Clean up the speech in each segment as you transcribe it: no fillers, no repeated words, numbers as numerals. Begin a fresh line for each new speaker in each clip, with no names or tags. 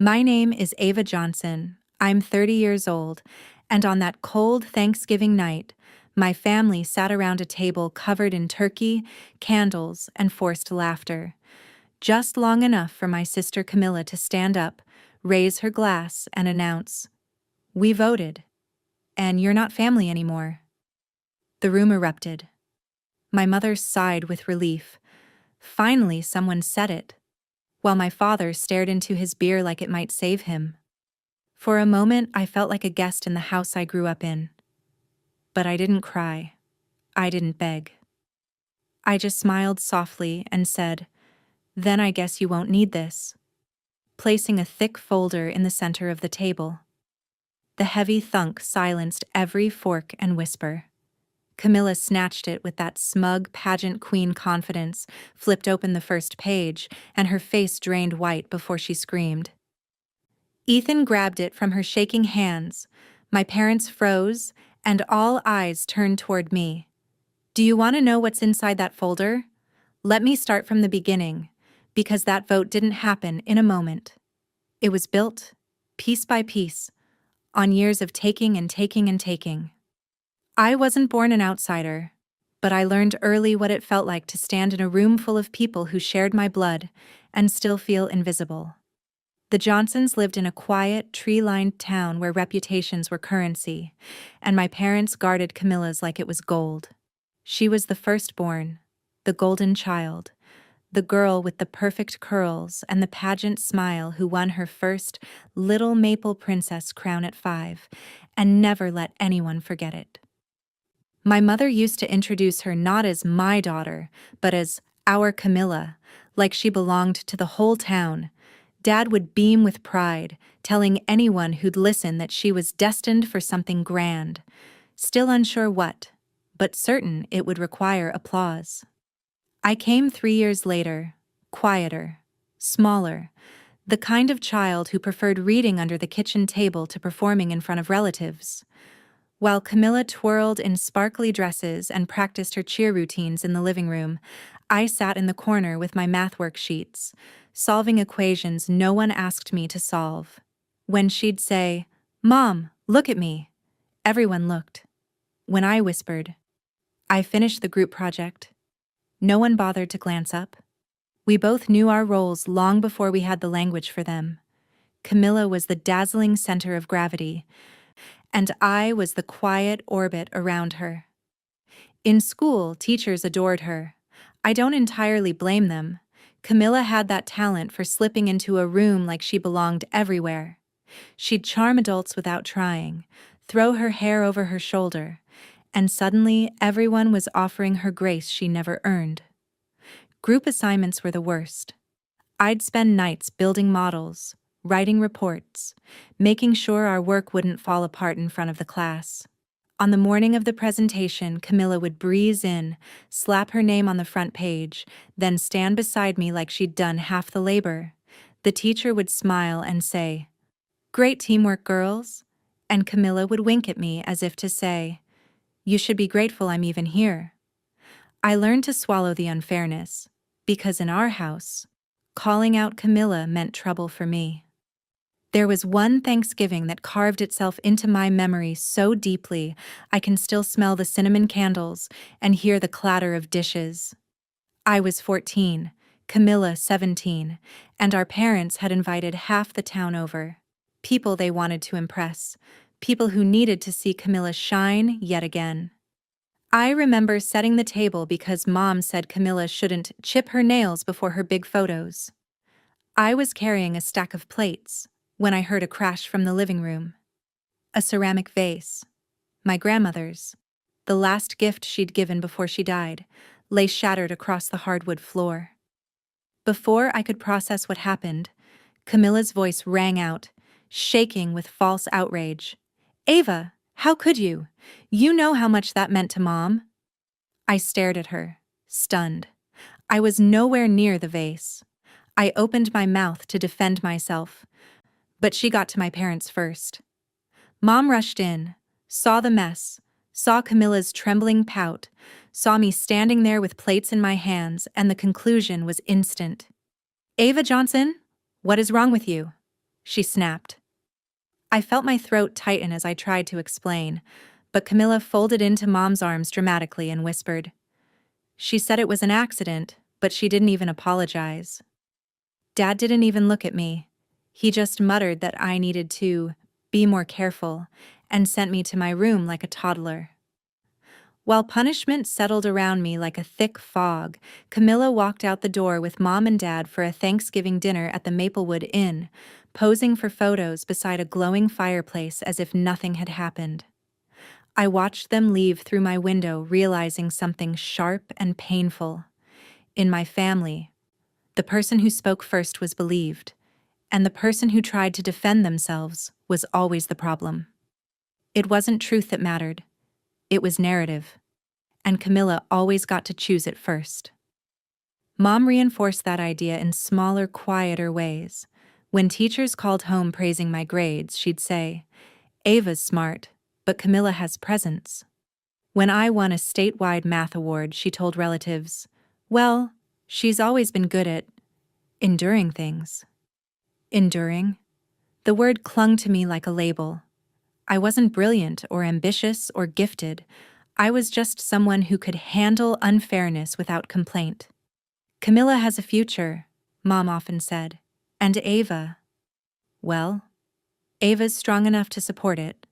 My name is Ava Johnson. I'm 30 years old, and on that cold Thanksgiving night, my family sat around a table covered in turkey, candles, and forced laughter. Just long enough for my sister Camilla to stand up, raise her glass, and announce, "We voted, and you're not family anymore." The room erupted. My mother sighed with relief. Finally, someone said it, while my father stared into his beer like it might save him. For a moment, I felt like a guest in the house I grew up in. But I didn't cry. I didn't beg. I just smiled softly and said, "Then I guess you won't need this," placing a thick folder in the center of the table. The heavy thunk silenced every fork and whisper. Camilla snatched it with that smug pageant queen confidence, flipped open the first page, and her face drained white before she screamed. Ethan grabbed it from her shaking hands. My parents froze, and all eyes turned toward me. "Do you want to know what's inside that folder? Let me start from the beginning, because that vote didn't happen in a moment. It was built, piece by piece, on years of taking and taking and taking. I wasn't born an outsider, but I learned early what it felt like to stand in a room full of people who shared my blood and still feel invisible." The Johnsons lived in a quiet, tree-lined town where reputations were currency, and my parents guarded Camilla's like it was gold. She was the firstborn, the golden child, the girl with the perfect curls and the pageant smile who won her first little maple princess crown at 5, and never let anyone forget it. My mother used to introduce her not as my daughter, but as our Camilla, like she belonged to the whole town. Dad would beam with pride, telling anyone who'd listen that she was destined for something grand, still unsure what, but certain it would require applause. I came 3 years later, quieter, smaller, the kind of child who preferred reading under the kitchen table to performing in front of relatives. While Camilla twirled in sparkly dresses and practiced her cheer routines in the living room, I sat in the corner with my math worksheets, solving equations no one asked me to solve. When she'd say, "Mom, look at me," everyone looked. When I whispered, "I finished the group project," no one bothered to glance up. We both knew our roles long before we had the language for them. Camilla was the dazzling center of gravity, and I was the quiet orbit around her. In school, teachers adored her. I don't entirely blame them. Camilla had that talent for slipping into a room like she belonged everywhere. She'd charm adults without trying, throw her hair over her shoulder, and suddenly everyone was offering her grace she never earned. Group assignments were the worst. I'd spend nights building models, writing reports, making sure our work wouldn't fall apart in front of the class. On the morning of the presentation, Camilla would breeze in, slap her name on the front page, then stand beside me like she'd done half the labor. The teacher would smile and say, "Great teamwork, girls," and Camilla would wink at me as if to say, "You should be grateful I'm even here." I learned to swallow the unfairness, because in our house, calling out Camilla meant trouble for me. There was one Thanksgiving that carved itself into my memory so deeply I can still smell the cinnamon candles and hear the clatter of dishes. I was 14, Camilla 17, and our parents had invited half the town over. People they wanted to impress, people who needed to see Camilla shine yet again. I remember setting the table because Mom said Camilla shouldn't chip her nails before her big photos. I was carrying a stack of plates when I heard a crash from the living room. A ceramic vase, my grandmother's, the last gift she'd given before she died, lay shattered across the hardwood floor. Before I could process what happened, Camilla's voice rang out, shaking with false outrage. "Ava, how could you? You know how much that meant to Mom." I stared at her, stunned. I was nowhere near the vase. I opened my mouth to defend myself, but she got to my parents first. Mom rushed in, saw the mess, saw Camilla's trembling pout, saw me standing there with plates in my hands, and the conclusion was instant. "Ava Johnson, what is wrong with you?" she snapped. I felt my throat tighten as I tried to explain, but Camilla folded into Mom's arms dramatically and whispered. She said it was an accident, but she didn't even apologize. Dad didn't even look at me. He just muttered that I needed to be more careful and sent me to my room like a toddler. While punishment settled around me like a thick fog, Camilla walked out the door with Mom and Dad for a Thanksgiving dinner at the Maplewood Inn, posing for photos beside a glowing fireplace as if nothing had happened. I watched them leave through my window, realizing something sharp and painful. In my family, the person who spoke first was believed, and the person who tried to defend themselves was always the problem. It wasn't truth that mattered. It was narrative, and Camilla always got to choose it first. Mom reinforced that idea in smaller, quieter ways. When teachers called home praising my grades, she'd say, "Ava's smart, but Camilla has presence." When I won a statewide math award, she told relatives, "Well, she's always been good at enduring things." Enduring? The word clung to me like a label. I wasn't brilliant or ambitious or gifted. I was just someone who could handle unfairness without complaint. "Camilla has a future," Mom often said. "And Ava?" Well, Ava's strong enough to support it.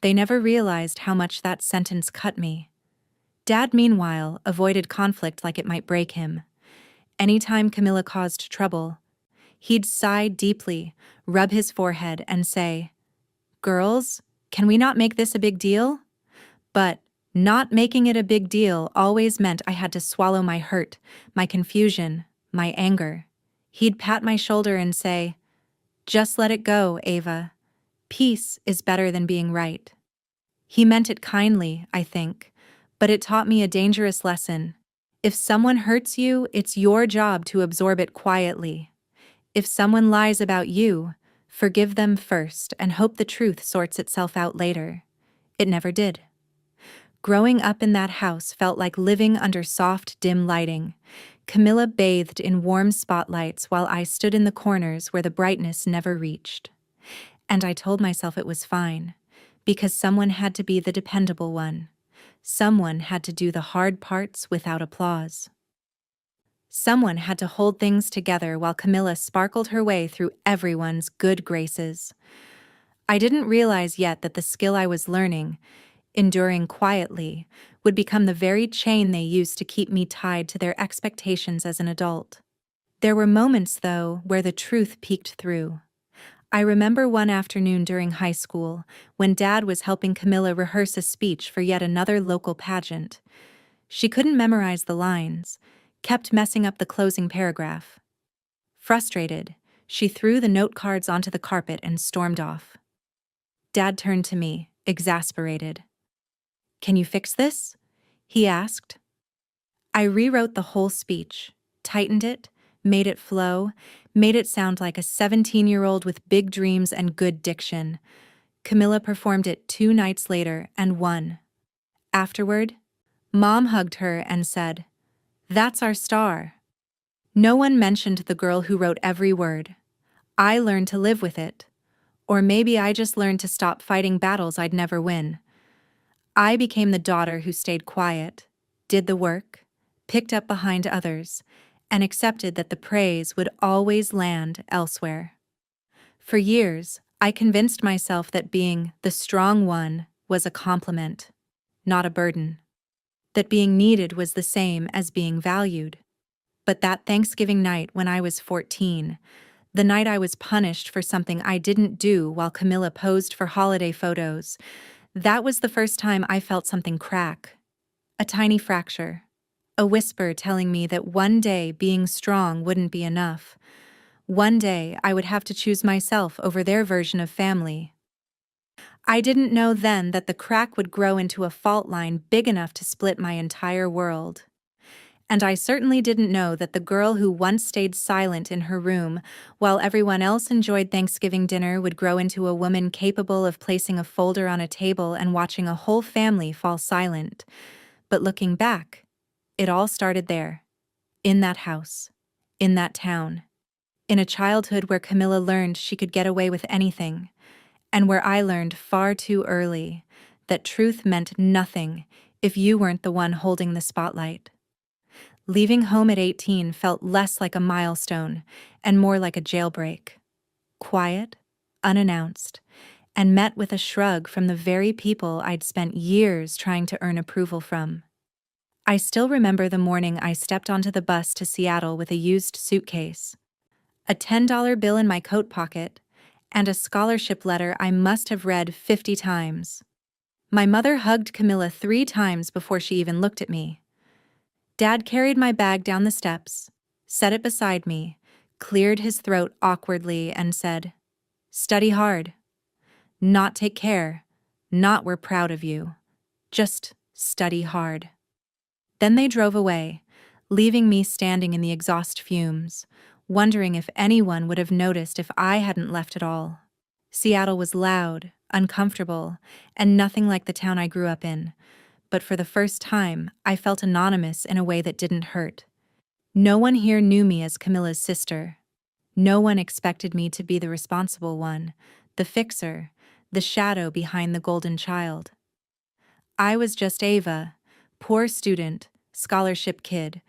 They never realized how much that sentence cut me. Dad, meanwhile, avoided conflict like it might break him. Anytime Camilla caused trouble, he'd sigh deeply, rub his forehead, and say, "Girls, can we not make this a big deal?" But not making it a big deal always meant I had to swallow my hurt, my confusion, my anger. He'd pat my shoulder and say, "Just let it go, Ava. Peace is better than being right." He meant it kindly, I think, but it taught me a dangerous lesson. If someone hurts you, it's your job to absorb it quietly. If someone lies about you, forgive them first and hope the truth sorts itself out later. It never did. Growing up in that house felt like living under soft, dim lighting. Camilla bathed in warm spotlights while I stood in the corners where the brightness never reached. And I told myself it was fine, because someone had to be the dependable one. Someone had to do the hard parts without applause. Someone had to hold things together while Camilla sparkled her way through everyone's good graces. I didn't realize yet that the skill I was learning, enduring quietly, would become the very chain they used to keep me tied to their expectations as an adult. There were moments, though, where the truth peeked through. I remember one afternoon during high school, when Dad was helping Camilla rehearse a speech for yet another local pageant. She couldn't memorize the lines, kept messing up the closing paragraph. Frustrated, she threw the note cards onto the carpet and stormed off. Dad turned to me, exasperated. "Can you fix this?" he asked. I rewrote the whole speech, tightened it, made it flow, made it sound like a 17-year-old with big dreams and good diction. Camilla performed it 2 nights later and won. Afterward, Mom hugged her and said, "That's our star." No one mentioned the girl who wrote every word. I learned to live with it. Or maybe I just learned to stop fighting battles I'd never win. I became the daughter who stayed quiet, did the work, picked up behind others, and accepted that the praise would always land elsewhere. For years, I convinced myself that being the strong one was a compliment, not a burden. That being needed was the same as being valued. But that Thanksgiving night when I was 14, the night I was punished for something I didn't do while Camilla posed for holiday photos, that was the first time I felt something crack. A tiny fracture. A whisper telling me that one day being strong wouldn't be enough. One day I would have to choose myself over their version of family. I didn't know then that the crack would grow into a fault line big enough to split my entire world. And I certainly didn't know that the girl who once stayed silent in her room while everyone else enjoyed Thanksgiving dinner would grow into a woman capable of placing a folder on a table and watching a whole family fall silent. But looking back, it all started there, in that house, in that town. In a childhood where Camilla learned she could get away with anything, and where I learned far too early that truth meant nothing if you weren't the one holding the spotlight. Leaving home at 18 felt less like a milestone and more like a jailbreak. Quiet, unannounced, and met with a shrug from the very people I'd spent years trying to earn approval from. I still remember the morning I stepped onto the bus to Seattle with a used suitcase, a $10 bill in my coat pocket, and a scholarship letter I must have read 50 times. My mother hugged Camilla 3 times before she even looked at me. Dad carried my bag down the steps, set it beside me, cleared his throat awkwardly, and said, "Study hard. Not take care. Not we're proud of you. Just study hard." Then they drove away, leaving me standing in the exhaust fumes, wondering if anyone would have noticed if I hadn't left at all. Seattle was loud, uncomfortable, and nothing like the town I grew up in, but for the first time, I felt anonymous in a way that didn't hurt. No one here knew me as Camilla's sister. No one expected me to be the responsible one, the fixer, the shadow behind the golden child. I was just Ava, poor student, scholarship kid,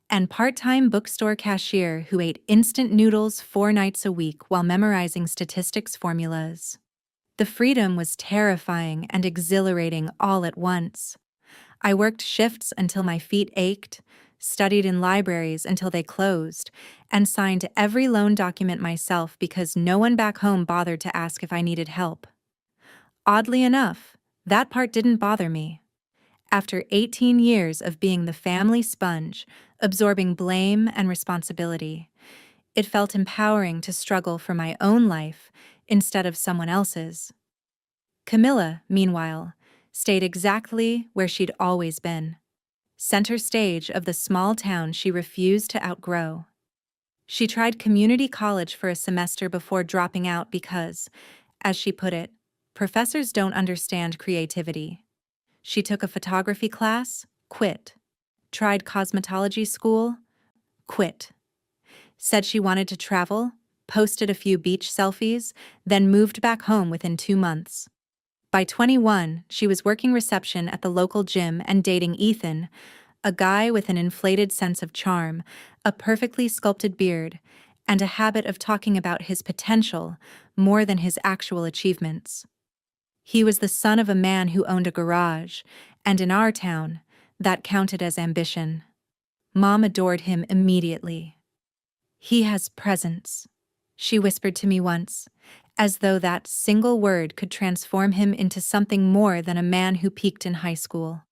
and part-time bookstore cashier who ate instant noodles 4 nights a week while memorizing statistics formulas. The freedom was terrifying and exhilarating all at once. I worked shifts until my feet ached, studied in libraries until they closed, and signed every loan document myself because no one back home bothered to ask if I needed help. Oddly enough, that part didn't bother me. After 18 years of being the family sponge, absorbing blame and responsibility, it felt empowering to struggle for my own life instead of someone else's. Camilla, meanwhile, stayed exactly where she'd always been, center stage of the small town she refused to outgrow. She tried community college for a semester before dropping out because, as she put it, professors don't understand creativity. She took a photography class, quit. Tried cosmetology school, quit. Said she wanted to travel, posted a few beach selfies, then moved back home within 2 months. By 21, she was working reception at the local gym and dating Ethan, a guy with an inflated sense of charm, a perfectly sculpted beard, and a habit of talking about his potential more than his actual achievements. He was the son of a man who owned a garage, and in our town, that counted as ambition. Mom adored him immediately. "He has presence," she whispered to me once, as though that single word could transform him into something more than a man who peaked in high school.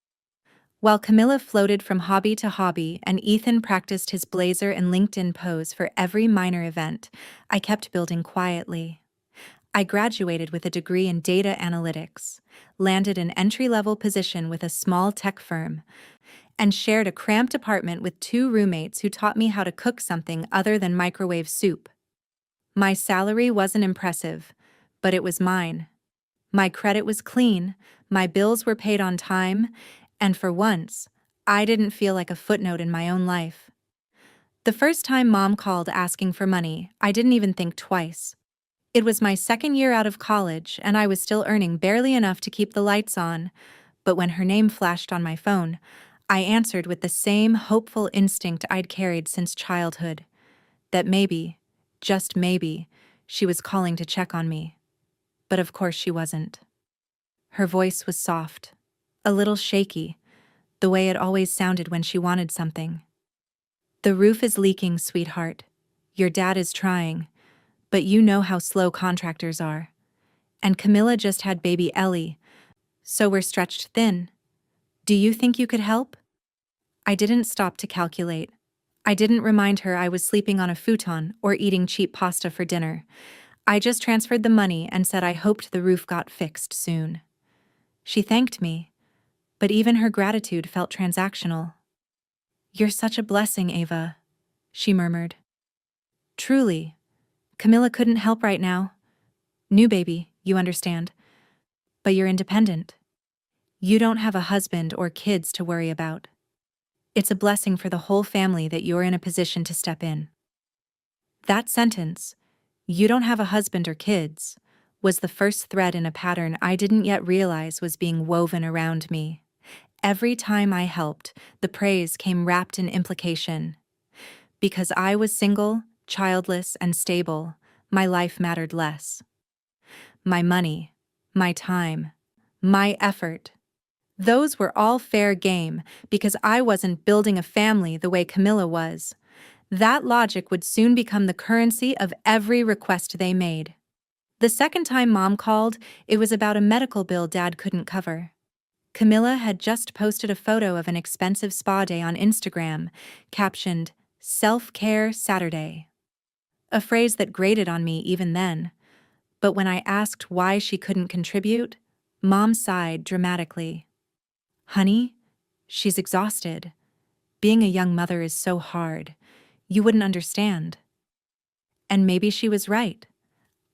While Camilla floated from hobby to hobby and Ethan practiced his blazer and LinkedIn pose for every minor event, I kept building quietly. I graduated with a degree in data analytics, landed an entry-level position with a small tech firm, and shared a cramped apartment with 2 roommates who taught me how to cook something other than microwave soup. My salary wasn't impressive, but it was mine. My credit was clean, my bills were paid on time, and for once, I didn't feel like a footnote in my own life. The first time Mom called asking for money, I didn't even think twice. It was my second year out of college, and I was still earning barely enough to keep the lights on, but when her name flashed on my phone, I answered with the same hopeful instinct I'd carried since childhood, that maybe, just maybe, she was calling to check on me. But of course she wasn't. Her voice was soft, a little shaky, the way it always sounded when she wanted something. "The roof is leaking, sweetheart. Your dad is trying, but you know how slow contractors are. And Camilla just had baby Ellie, so we're stretched thin. Do you think you could help?" I didn't stop to calculate. I didn't remind her I was sleeping on a futon or eating cheap pasta for dinner. I just transferred the money and said I hoped the roof got fixed soon. She thanked me, but even her gratitude felt transactional. "You're such a blessing, Ava," she murmured. "Truly. Camilla couldn't help right now. New baby, you understand. But you're independent. You don't have a husband or kids to worry about. It's a blessing for the whole family that you're in a position to step in." That sentence, "You don't have a husband or kids," was the first thread in a pattern I didn't yet realize was being woven around me. Every time I helped, the praise came wrapped in implication. Because I was single, childless, and stable, my life mattered less. My money, my time, my effort. Those were all fair game because I wasn't building a family the way Camilla was. That logic would soon become the currency of every request they made. The second time Mom called, it was about a medical bill Dad couldn't cover. Camilla had just posted a photo of an expensive spa day on Instagram, captioned, "Self-Care Saturday." A phrase that grated on me even then. But when I asked why she couldn't contribute, Mom sighed dramatically. "Honey, she's exhausted. Being a young mother is so hard. You wouldn't understand." And maybe she was right.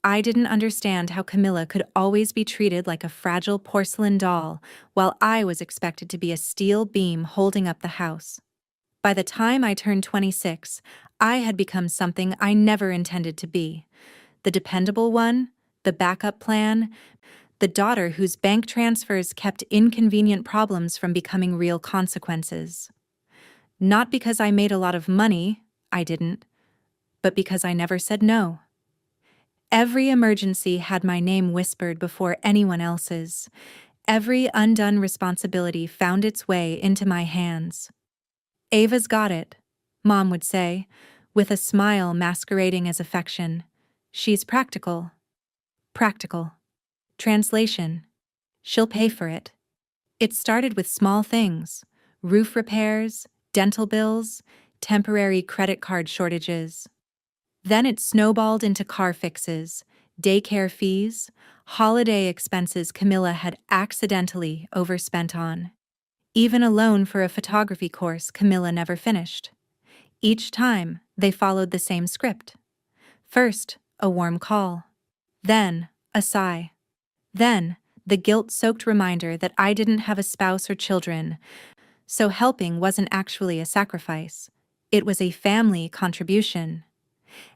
I didn't understand how Camilla could always be treated like a fragile porcelain doll, while I was expected to be a steel beam holding up the house. By the time I turned 26, I had become something I never intended to be. The dependable one, the backup plan, the daughter whose bank transfers kept inconvenient problems from becoming real consequences. Not because I made a lot of money, I didn't, but because I never said no. Every emergency had my name whispered before anyone else's. Every undone responsibility found its way into my hands. "Ava's got it," Mom would say, with a smile masquerading as affection. "She's practical." Practical. Translation: she'll pay for it. It started with small things: roof repairs, dental bills, temporary credit card shortages. Then it snowballed into car fixes, daycare fees, holiday expenses Camilla had accidentally overspent on. Even a loan for a photography course Camilla never finished. Each time, they followed the same script. First, a warm call. Then, a sigh. Then, the guilt-soaked reminder that I didn't have a spouse or children, so helping wasn't actually a sacrifice. It was a family contribution.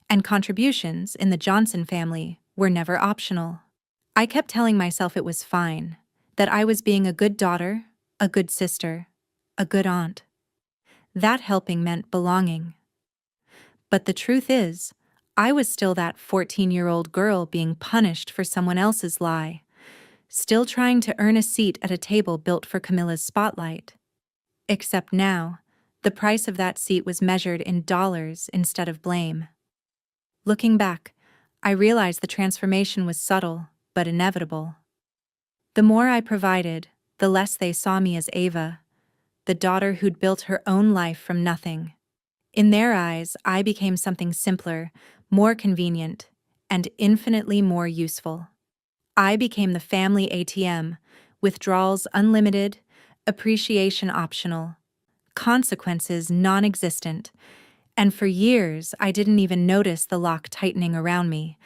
And contributions in the Johnson family were never optional. I kept telling myself it was fine, that I was being a good daughter, a good sister, a good aunt. That helping meant belonging. But the truth is, I was still that 14-year-old girl being punished for someone else's lie, still trying to earn a seat at a table built for Camilla's spotlight. Except now, the price of that seat was measured in dollars instead of blame. Looking back, I realized the transformation was subtle, but inevitable. The more I provided, the less they saw me as Ava, the daughter who'd built her own life from nothing. In their eyes, I became something simpler, more convenient, and infinitely more useful. I became the family ATM, withdrawals unlimited, appreciation optional, consequences non-existent. And for years, I didn't even notice the lock tightening around me.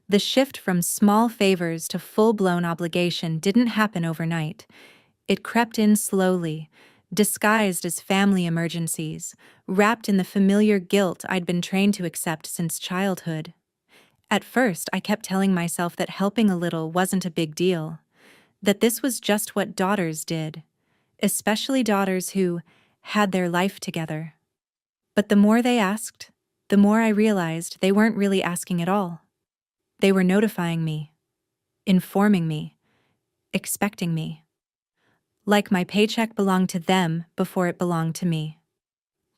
The shift from small favors to full-blown obligation didn't happen overnight. It crept in slowly, disguised as family emergencies, wrapped in the familiar guilt I'd been trained to accept since childhood. At first, I kept telling myself that helping a little wasn't a big deal, that this was just what daughters did, especially daughters who had their life together. But the more they asked, the more I realized they weren't really asking at all. They were notifying me, informing me, expecting me. Like my paycheck belonged to them before it belonged to me.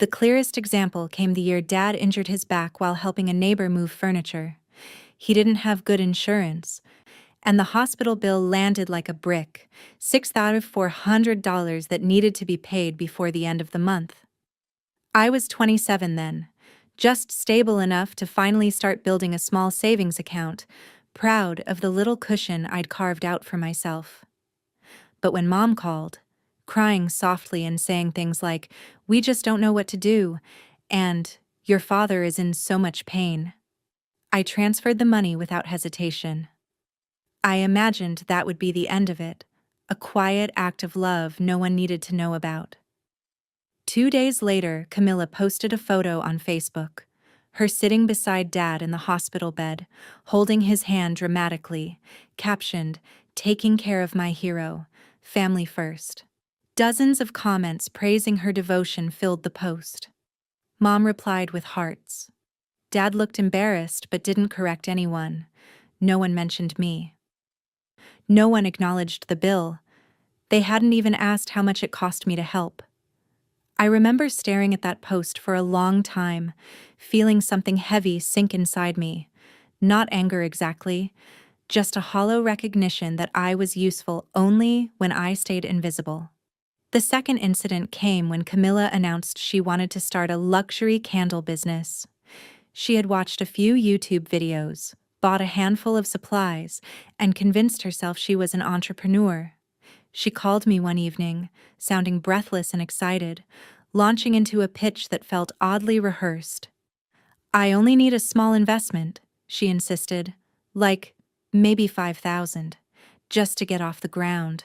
The clearest example came the year Dad injured his back while helping a neighbor move furniture. He didn't have good insurance, and the hospital bill landed like a brick, $6,400 that needed to be paid before the end of the month. I was 27 then, just stable enough to finally start building a small savings account, proud of the little cushion I'd carved out for myself. But when Mom called, crying softly and saying things like, "We just don't know what to do," and "Your father is in so much pain," I transferred the money without hesitation. I imagined that would be the end of it, a quiet act of love no one needed to know about. 2 days later, Camilla posted a photo on Facebook, her sitting beside Dad in the hospital bed, holding his hand dramatically, captioned, "Taking care of my hero, family first." Dozens of comments praising her devotion filled the post. Mom replied with hearts. Dad looked embarrassed but didn't correct anyone. No one mentioned me. No one acknowledged the bill. They hadn't even asked how much it cost me to help. I remember staring at that post for a long time, feeling something heavy sink inside me. Not anger exactly, just a hollow recognition that I was useful only when I stayed invisible. The second incident came when Camilla announced she wanted to start a luxury candle business. She had watched a few YouTube videos, bought a handful of supplies, and convinced herself she was an entrepreneur. She called me one evening, sounding breathless and excited, launching into a pitch that felt oddly rehearsed. "I only need a small investment," she insisted, like maybe $5,000, just to get off the ground.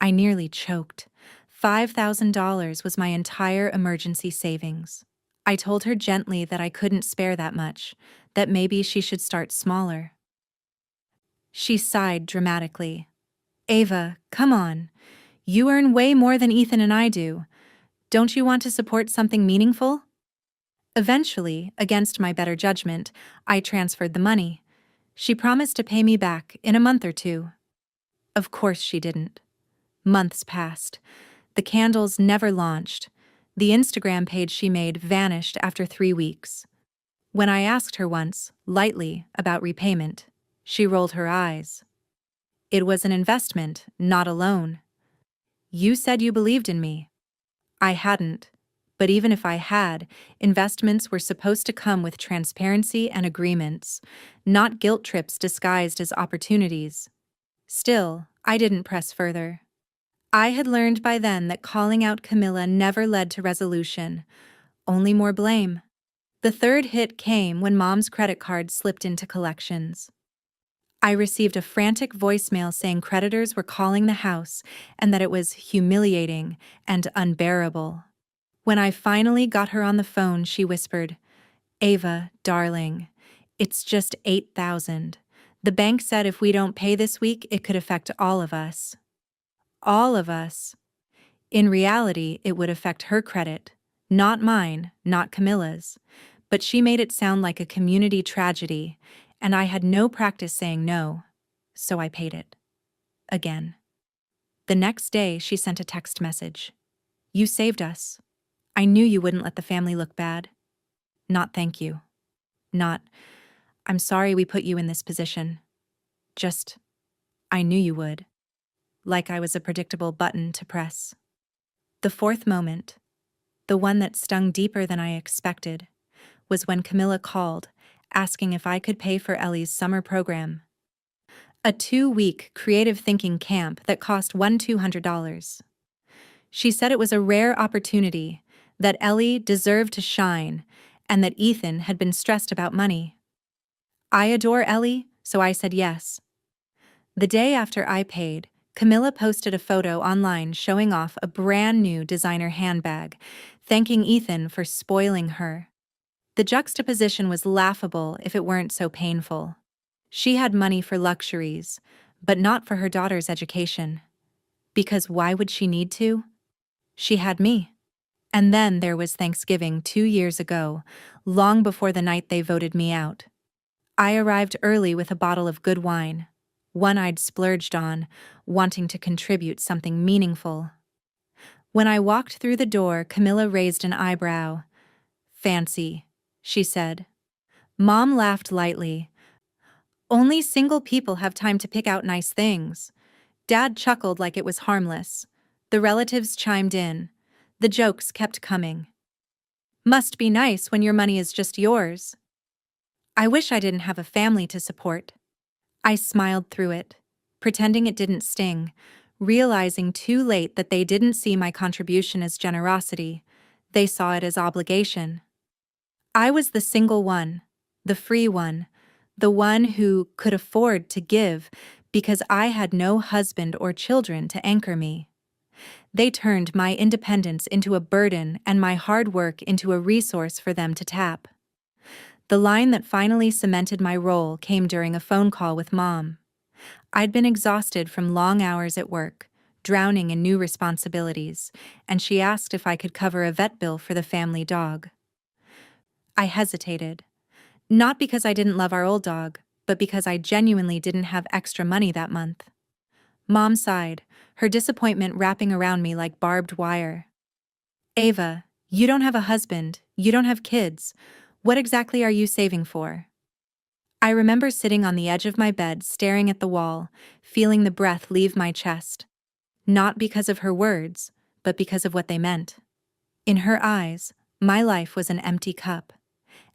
I nearly choked. $5,000 was my entire emergency savings. I told her gently that I couldn't spare that much, that maybe she should start smaller. She sighed dramatically. "Ava, come on. You earn way more than Ethan and I do. Don't you want to support something meaningful?" Eventually, against my better judgment, I transferred the money. She promised to pay me back in a month or two. Of course she didn't. Months passed. The candles never launched. The Instagram page she made vanished after 3 weeks. When I asked her once, lightly, about repayment, she rolled her eyes. "It was an investment, not a loan. You said you believed in me." I hadn't. But even if I had, investments were supposed to come with transparency and agreements, not guilt trips disguised as opportunities. Still, I didn't press further. I had learned by then that calling out Camilla never led to resolution, only more blame. The third hit came when Mom's credit card slipped into collections. I received a frantic voicemail saying creditors were calling the house and that it was humiliating and unbearable. When I finally got her on the phone, she whispered, "Ava, darling, it's just $8,000. The bank said if we don't pay this week, it could affect all of us." All of us. In reality, it would affect her credit, not mine, not Camilla's. But she made it sound like a community tragedy, and I had no practice saying no, so I paid it. Again. The next day, she sent a text message. "You saved us. I knew you wouldn't let the family look bad. Not thank you. Not, I'm sorry we put you in this position. Just, I knew you would." Like I was a predictable button to press. The fourth moment, the one that stung deeper than I expected, was when Camilla called, asking if I could pay for Ellie's summer program. A 2-week creative thinking camp that cost $200. She said it was a rare opportunity, that Ellie deserved to shine, and that Ethan had been stressed about money. I adore Ellie, so I said yes. The day after I paid, Camilla posted a photo online showing off a brand new designer handbag, thanking Ethan for spoiling her. The juxtaposition was laughable if it weren't so painful. She had money for luxuries, but not for her daughter's education. Because why would she need to? She had me. And then there was Thanksgiving 2 years ago, long before the night they voted me out. I arrived early with a bottle of good wine, one I'd splurged on, wanting to contribute something meaningful. When I walked through the door, Camilla raised an eyebrow. "Fancy," she said. Mom laughed lightly. "Only single people have time to pick out nice things." Dad chuckled like it was harmless. The relatives chimed in. The jokes kept coming. "Must be nice when your money is just yours." I wish I didn't have a family to support. I smiled through it, pretending it didn't sting, realizing too late that they didn't see my contribution as generosity. They saw it as obligation. I was the single one, the free one, the one who could afford to give because I had no husband or children to anchor me. They turned my independence into a burden and my hard work into a resource for them to tap. The line that finally cemented my role came during a phone call with Mom. I'd been exhausted from long hours at work, drowning in new responsibilities, and she asked if I could cover a vet bill for the family dog. I hesitated. Not because I didn't love our old dog, but because I genuinely didn't have extra money that month. Mom sighed, her disappointment wrapping around me like barbed wire. Ava, you don't have a husband, you don't have kids. What exactly are you saving for? I remember sitting on the edge of my bed staring at the wall, feeling the breath leave my chest. Not because of her words, but because of what they meant. In her eyes, my life was an empty cup,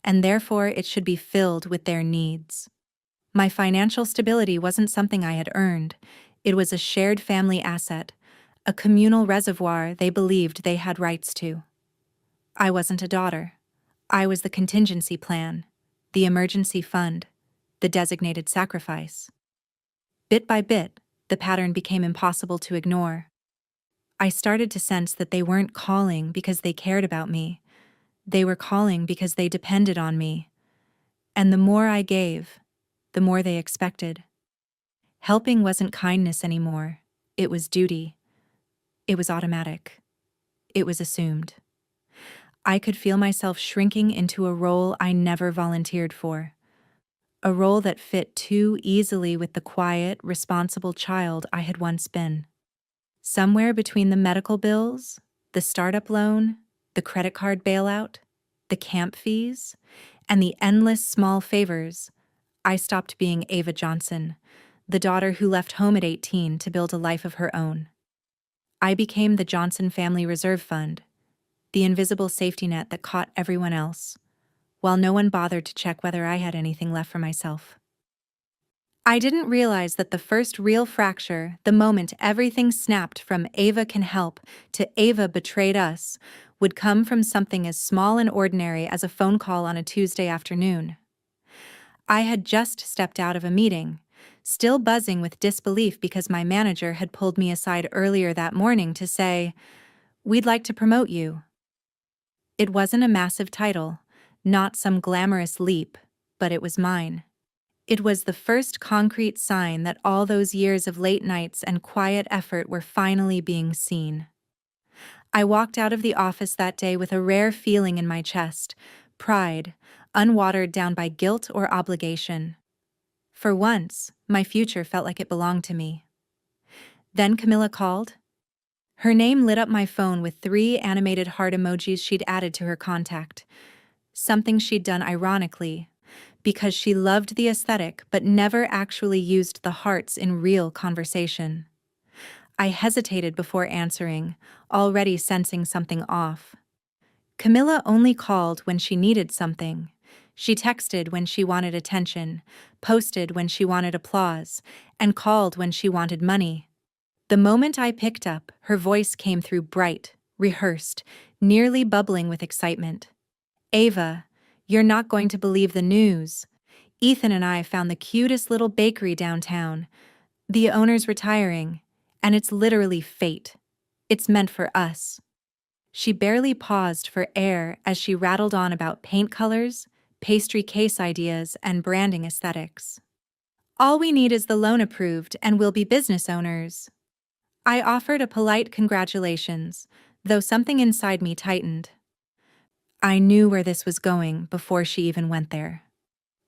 and therefore it should be filled with their needs. My financial stability wasn't something I had earned, it was a shared family asset, a communal reservoir they believed they had rights to. I wasn't a daughter. I was the contingency plan, the emergency fund, the designated sacrifice. Bit by bit, the pattern became impossible to ignore. I started to sense that they weren't calling because they cared about me. They were calling because they depended on me. And the more I gave, the more they expected. Helping wasn't kindness anymore. It was duty. It was automatic. It was assumed. I could feel myself shrinking into a role I never volunteered for. A role that fit too easily with the quiet, responsible child I had once been. Somewhere between the medical bills, the startup loan, the credit card bailout, the camp fees, and the endless small favors, I stopped being Ava Johnson, the daughter who left home at 18 to build a life of her own. I became the Johnson Family Reserve Fund, the invisible safety net that caught everyone else, while no one bothered to check whether I had anything left for myself. I didn't realize that the first real fracture, the moment everything snapped from Ava can help to Ava betrayed us, would come from something as small and ordinary as a phone call on a Tuesday afternoon. I had just stepped out of a meeting, still buzzing with disbelief because my manager had pulled me aside earlier that morning to say, "We'd like to promote you." It wasn't a massive title, not some glamorous leap, but it was mine. It was the first concrete sign that all those years of late nights and quiet effort were finally being seen. I walked out of the office that day with a rare feeling in my chest, pride, unwatered down by guilt or obligation. For once, my future felt like it belonged to me. Then Camilla called. Her name lit up my phone with 3 animated heart emojis she'd added to her contact, something she'd done ironically, because she loved the aesthetic but never actually used the hearts in real conversation. I hesitated before answering, already sensing something off. Camilla only called when she needed something. She texted when she wanted attention, posted when she wanted applause, and called when she wanted money. The moment I picked up, her voice came through bright, rehearsed, nearly bubbling with excitement. "Ava, you're not going to believe the news. Ethan and I found the cutest little bakery downtown. The owner's retiring, and it's literally fate. It's meant for us." She barely paused for air as she rattled on about paint colors, pastry case ideas, and branding aesthetics. "All we need is the loan approved, and we'll be business owners." I offered a polite congratulations, though something inside me tightened. I knew where this was going before she even went there.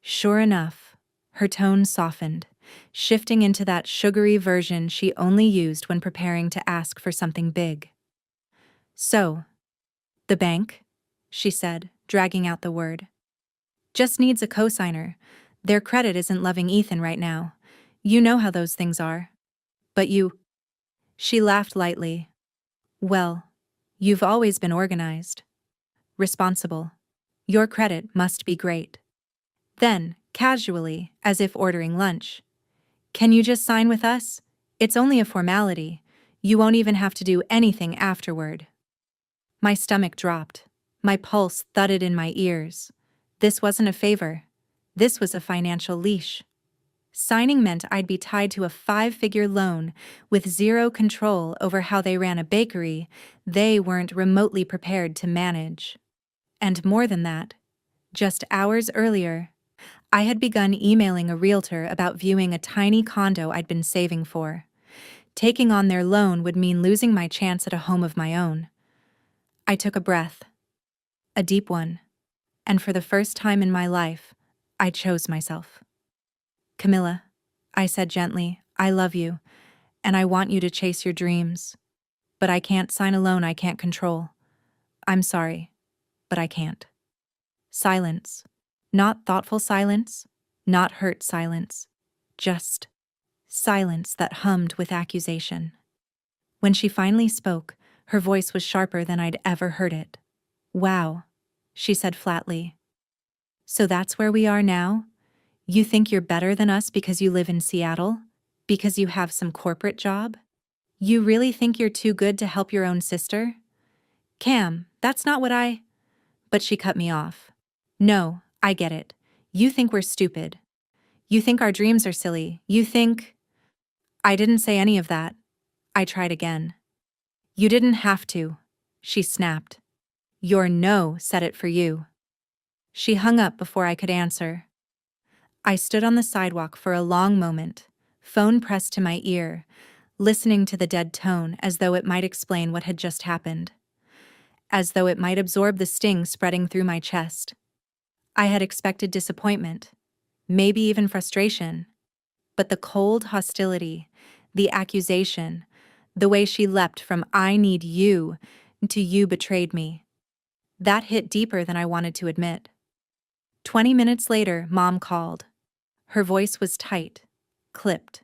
Sure enough, her tone softened, shifting into that sugary version she only used when preparing to ask for something big. "So, the bank," she said, dragging out the word, "just needs a cosigner. Their credit isn't loving Ethan right now. You know how those things are. But you—" She laughed lightly. "Well, you've always been organized. Responsible. Your credit must be great." Then, casually, as if ordering lunch, "Can you just sign with us? It's only a formality. You won't even have to do anything afterward." My stomach dropped. My pulse thudded in my ears. This wasn't a favor. This was a financial leash. Signing meant I'd be tied to a 5-figure loan with zero control over how they ran a bakery they weren't remotely prepared to manage. And more than that, Just hours earlier, I had begun emailing a realtor about viewing a tiny condo I'd been saving for. Taking on their loan would mean losing my chance at a home of my own. I took a breath, a deep one, and for the first time in my life, I chose myself. Camilla, I said gently, I love you, and I want you to chase your dreams. But I can't sign a loan I can't control. I'm sorry, but I can't. Silence. Not thoughtful silence, not hurt silence. Just silence that hummed with accusation. When she finally spoke, her voice was sharper than I'd ever heard it. Wow, she said flatly. So that's where we are now? You think you're better than us because you live in Seattle? Because you have some corporate job? You really think you're too good to help your own sister? Cam, that's not what I... But she cut me off. No, I get it. You think we're stupid. You think our dreams are silly. You think... I didn't say any of that. I tried again. You didn't have to, she snapped. Your no said it for you. She hung up before I could answer. I stood on the sidewalk for a long moment, phone pressed to my ear, listening to the dead tone as though it might explain what had just happened. As though it might absorb the sting spreading through my chest. I had expected disappointment, maybe even frustration. But the cold hostility, the accusation, the way she leapt from I need you to you betrayed me. That hit deeper than I wanted to admit. 20 minutes later, Mom called. Her voice was tight, clipped.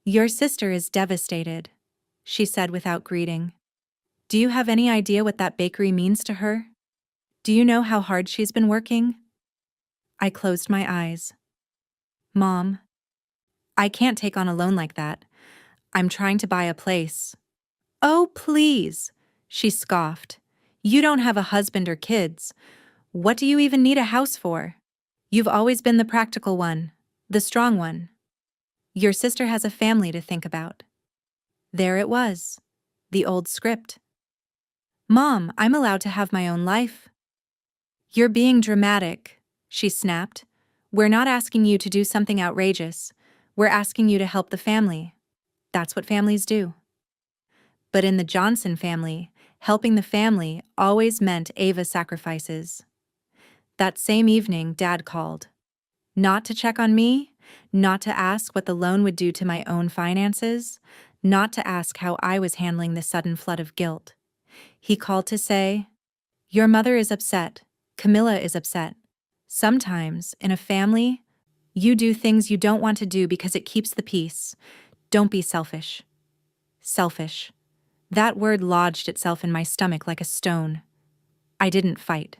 Your sister is devastated, she said without greeting. Do you have any idea what that bakery means to her? Do you know how hard she's been working? I closed my eyes. Mom, I can't take on a loan like that. I'm trying to buy a place. Oh, please, she scoffed. You don't have a husband or kids. What do you even need a house for? You've always been the practical one, the strong one. Your sister has a family to think about. There it was, the old script. Mom, I'm allowed to have my own life. You're being dramatic, she snapped. We're not asking you to do something outrageous. We're asking you to help the family. That's what families do. But in the Johnson family, helping the family always meant Ava sacrifices. That same evening, Dad called. Not to check on me, not to ask what the loan would do to my own finances, not to ask how I was handling the sudden flood of guilt. He called to say, Your mother is upset. Camilla is upset. Sometimes, in a family, you do things you don't want to do because it keeps the peace. Don't be selfish. Selfish. That word lodged itself in my stomach like a stone. I didn't fight.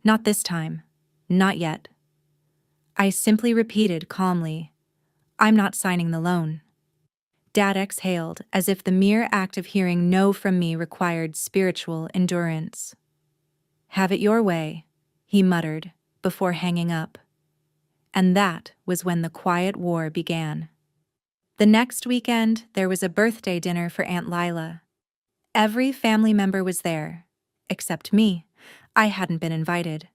Not this time. Not yet. I simply repeated calmly, I'm not signing the loan. Dad exhaled, as if the mere act of hearing no from me required spiritual endurance. Have it your way, he muttered, before hanging up. And that was when the quiet war began. The next weekend, there was a birthday dinner for Aunt Lila. Every family member was there, except me. I hadn't been invited.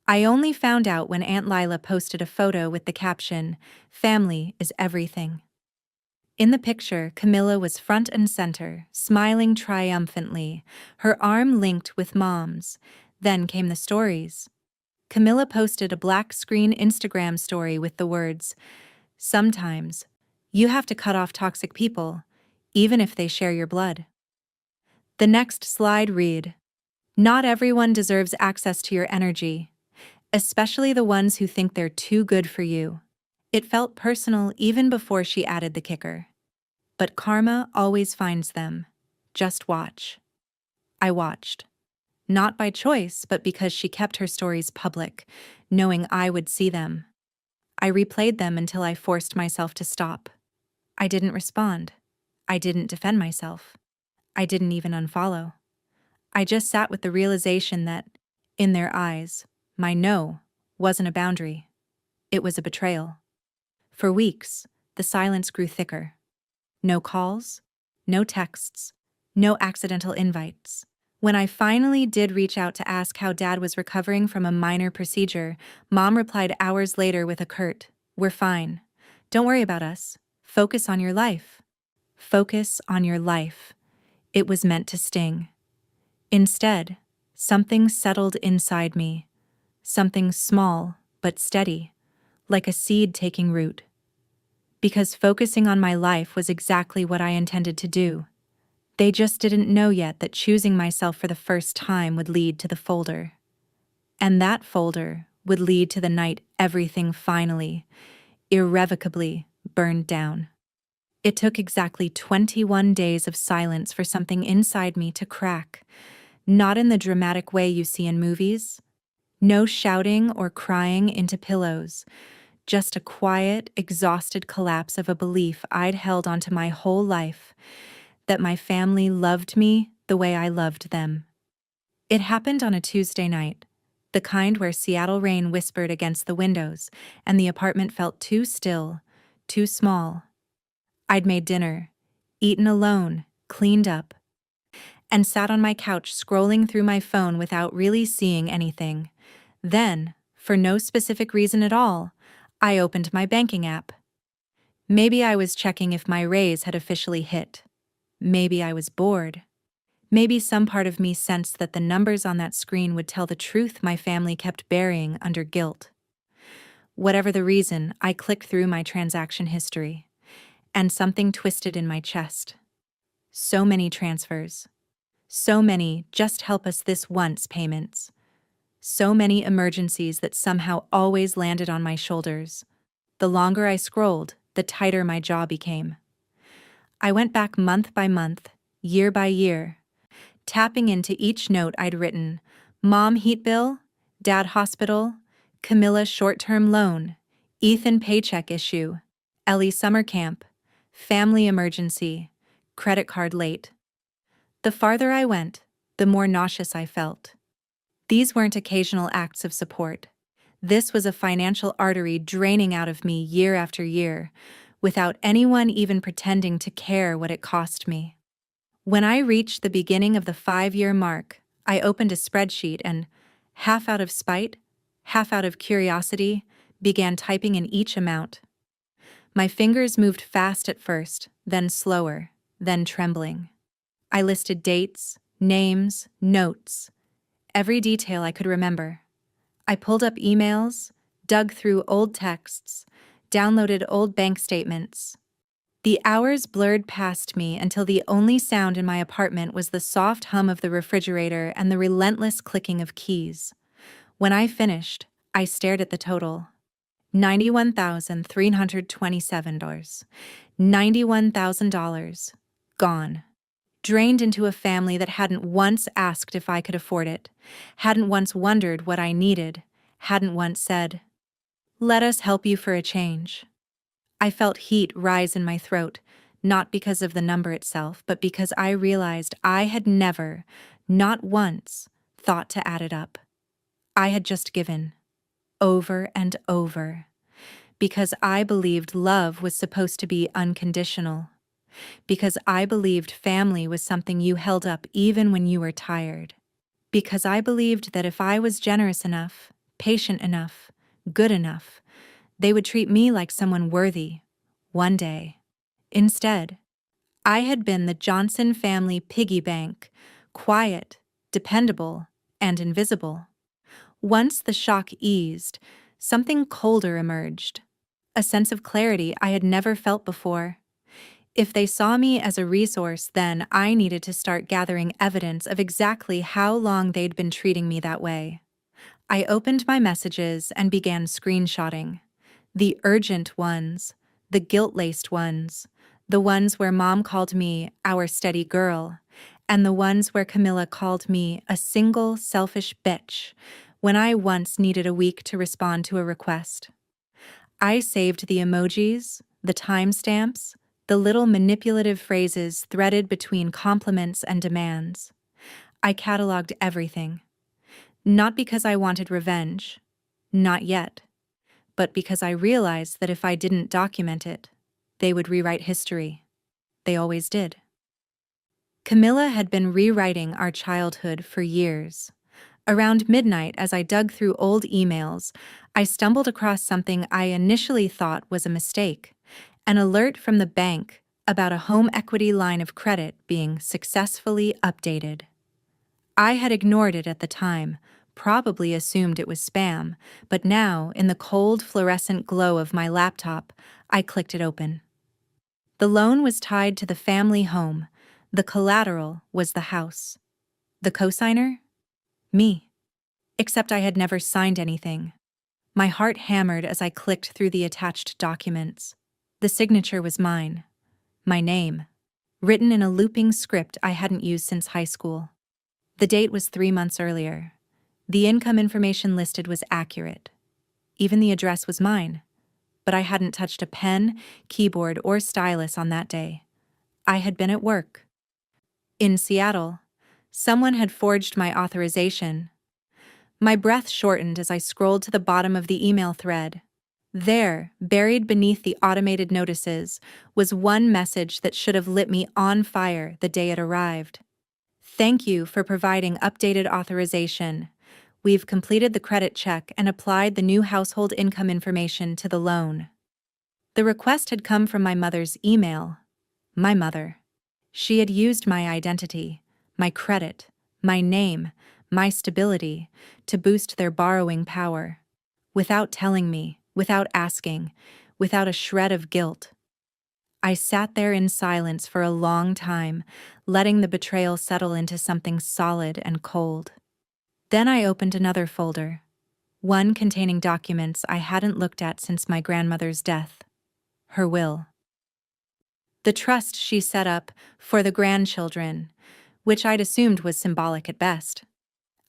I only found out when Aunt Lila posted a photo with the caption, Family is everything. In the picture, Camilla was front and center, smiling triumphantly, her arm linked with Mom's. Then came the stories. Camilla posted a black screen Instagram story with the words, Sometimes, you have to cut off toxic people, even if they share your blood. The next slide read, Not everyone deserves access to your energy, especially the ones who think they're too good for you. It felt personal even before she added the kicker. But karma always finds them. Just watch. I watched. Not by choice, but because she kept her stories public, knowing I would see them. I replayed them until I forced myself to stop. I didn't respond. I didn't defend myself. I didn't even unfollow. I just sat with the realization that, in their eyes, my no wasn't a boundary. It was a betrayal. For weeks, the silence grew thicker. No calls, no texts, no accidental invites. When I finally did reach out to ask how Dad was recovering from a minor procedure, Mom replied hours later with a curt, "We're fine. Don't worry about us. Focus on your life." Focus on your life. It was meant to sting. Instead, something settled inside me. Something small, but steady, like a seed taking root. Because focusing on my life was exactly what I intended to do. They just didn't know yet that choosing myself for the first time would lead to the folder. And that folder would lead to the night everything finally, irrevocably, burned down. It took exactly 21 days of silence for something inside me to crack, not in the dramatic way you see in movies. No shouting or crying into pillows, just a quiet, exhausted collapse of a belief I'd held onto my whole life, that my family loved me the way I loved them. It happened on a Tuesday night, the kind where Seattle rain whispered against the windows and the apartment felt too still, too small. I'd made dinner, eaten alone, cleaned up, and sat on my couch scrolling through my phone without really seeing anything. Then, for no specific reason at all, I opened my banking app. Maybe I was checking if my raise had officially hit. Maybe I was bored. Maybe some part of me sensed that the numbers on that screen would tell the truth my family kept burying under guilt. Whatever the reason, I clicked through my transaction history, and something twisted in my chest. So many transfers. So many just help us this once payments. So many emergencies that somehow always landed on my shoulders. The longer I scrolled, the tighter my jaw became. I went back month by month, year by year, tapping into each note I'd written: Mom heat bill, Dad hospital, Camilla short-term loan, Ethan paycheck issue, Ellie summer camp, family emergency, credit card late. The farther I went, the more nauseous I felt. These weren't occasional acts of support. This was a financial artery draining out of me year after year, without anyone even pretending to care what it cost me. When I reached the beginning of the 5-year mark, I opened a spreadsheet and, half out of spite, half out of curiosity, began typing in each amount. My fingers moved fast at first, then slower, then trembling. I listed dates, names, notes, every detail I could remember. I pulled up emails, dug through old texts, downloaded old bank statements. The hours blurred past me until the only sound in my apartment was the soft hum of the refrigerator and the relentless clicking of keys. When I finished, I stared at the total. $91,327. $91,000. Gone. Drained into a family that hadn't once asked if I could afford it, hadn't once wondered what I needed, hadn't once said, "Let us help you for a change." I felt heat rise in my throat, not because of the number itself, but because I realized I had never, not once, thought to add it up. I had just given, over and over, because I believed love was supposed to be unconditional, because I believed family was something you held up even when you were tired, because I believed that if I was generous enough, patient enough, good enough, they would treat me like someone worthy, one day. Instead, I had been the Johnson family piggy bank, quiet, dependable, and invisible. Once the shock eased, something colder emerged, a sense of clarity I had never felt before. If they saw me as a resource, then I needed to start gathering evidence of exactly how long they'd been treating me that way. I opened my messages and began screenshotting. The urgent ones, the guilt-laced ones, the ones where Mom called me our steady girl, and the ones where Camilla called me a single, selfish bitch when I once needed a week to respond to a request. I saved the emojis, the timestamps, the little manipulative phrases threaded between compliments and demands. I cataloged everything. Not because I wanted revenge, not yet, but because I realized that if I didn't document it, they would rewrite history. They always did. Camilla had been rewriting our childhood for years. Around midnight, as I dug through old emails, I stumbled across something I initially thought was a mistake: an alert from the bank about a home equity line of credit being successfully updated. I had ignored it at the time, probably assumed it was spam, but now, in the cold fluorescent glow of my laptop, I clicked it open. The loan was tied to the family home. The collateral was the house. The cosigner? Me. Except I had never signed anything. My heart hammered as I clicked through the attached documents. The signature was mine. My name, written in a looping script I hadn't used since high school. The date was 3 months earlier. The income information listed was accurate. Even the address was mine. But I hadn't touched a pen, keyboard, or stylus on that day. I had been at work. In Seattle, someone had forged my authorization. My breath shortened as I scrolled to the bottom of the email thread. There, buried beneath the automated notices, was one message that should have lit me on fire the day it arrived. Thank you for providing updated authorization. We've completed the credit check and applied the new household income information to the loan. The request had come from my mother's email. My mother. She had used my identity, my credit, my name, my stability, to boost their borrowing power. Without telling me, without asking, without a shred of guilt. I sat there in silence for a long time, letting the betrayal settle into something solid and cold. Then I opened another folder, one containing documents I hadn't looked at since my grandmother's death. Her will. The trust she set up for the grandchildren, which I'd assumed was symbolic at best.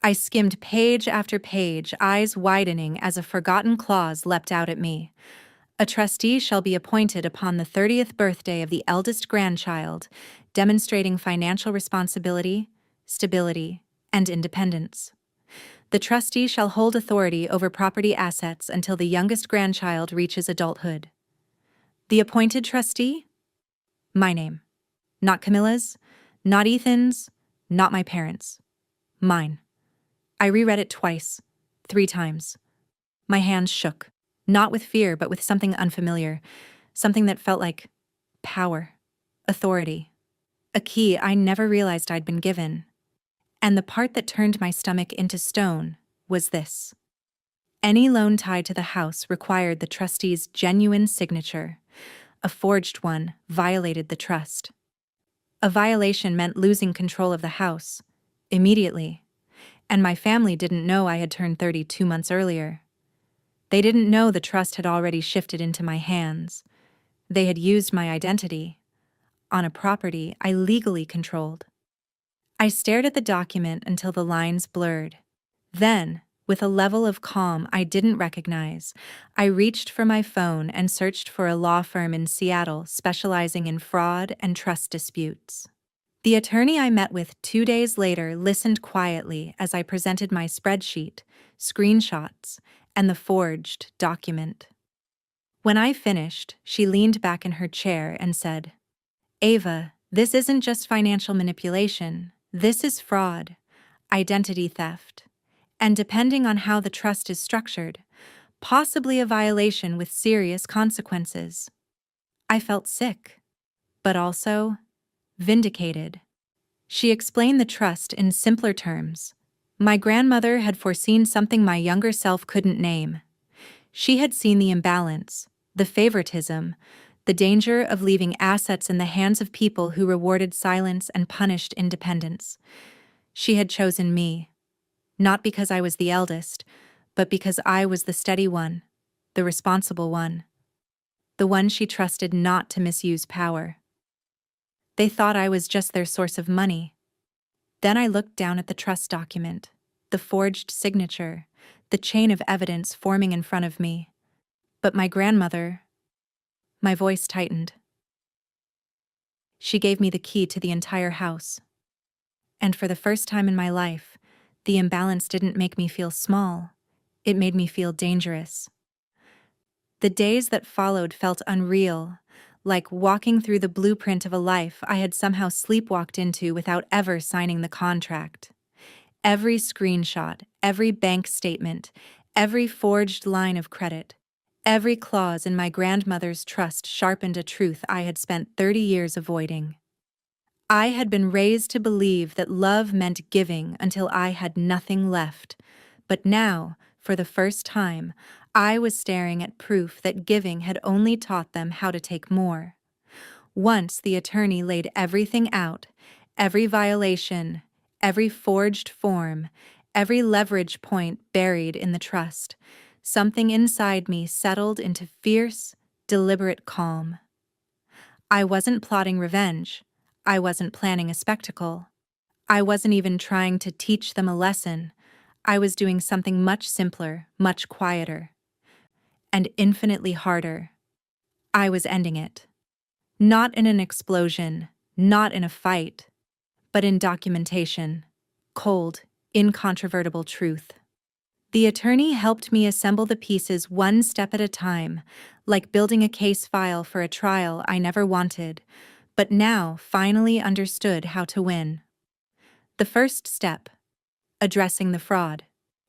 I skimmed page after page, eyes widening as a forgotten clause leapt out at me. A trustee shall be appointed upon the 30th birthday of the eldest grandchild, demonstrating financial responsibility, stability, and independence. The trustee shall hold authority over property assets until the youngest grandchild reaches adulthood. The appointed trustee? My name. Not Camilla's, not Ethan's, not my parents'. Mine. I reread it twice, 3 times. My hands shook, not with fear but with something unfamiliar, something that felt like power, authority, a key I never realized I'd been given. And the part that turned my stomach into stone was this. Any loan tied to the house required the trustee's genuine signature. A forged one violated the trust. A violation meant losing control of the house, immediately. And my family didn't know I had turned 30 2 months earlier. They didn't know the trust had already shifted into my hands. They had used my identity on a property I legally controlled. I stared at the document until the lines blurred. Then, with a level of calm I didn't recognize, I reached for my phone and searched for a law firm in Seattle specializing in fraud and trust disputes. The attorney I met with 2 days later listened quietly as I presented my spreadsheet, screenshots, and the forged document. When I finished, she leaned back in her chair and said, "Ava, this isn't just financial manipulation. This is fraud, identity theft, and depending on how the trust is structured, possibly a violation with serious consequences." I felt sick, but also vindicated. She explained the trust in simpler terms. My grandmother had foreseen something my younger self couldn't name. She had seen the imbalance, the favoritism, the danger of leaving assets in the hands of people who rewarded silence and punished independence. She had chosen me, not because I was the eldest, but because I was the steady one, the responsible one, the one she trusted not to misuse power. They thought I was just their source of money. Then I looked down at the trust document, the forged signature, the chain of evidence forming in front of me. But my grandmother... My voice tightened. She gave me the key to the entire house. And for the first time in my life, the imbalance didn't make me feel small. It made me feel dangerous. The days that followed felt unreal, like walking through the blueprint of a life I had somehow sleepwalked into without ever signing the contract. Every screenshot, every bank statement, every forged line of credit, every clause in my grandmother's trust sharpened a truth I had spent 30 years avoiding. I had been raised to believe that love meant giving until I had nothing left, but now, for the first time, I was staring at proof that giving had only taught them how to take more. Once the attorney laid everything out, every violation, every forged form, every leverage point buried in the trust, something inside me settled into fierce, deliberate calm. I wasn't plotting revenge. I wasn't planning a spectacle. I wasn't even trying to teach them a lesson. I was doing something much simpler, much quieter, and infinitely harder. I was ending it. Not in an explosion, not in a fight, but in documentation. Cold, incontrovertible truth. The attorney helped me assemble the pieces one step at a time, like building a case file for a trial I never wanted, but now finally understood how to win. The first step: addressing the fraud.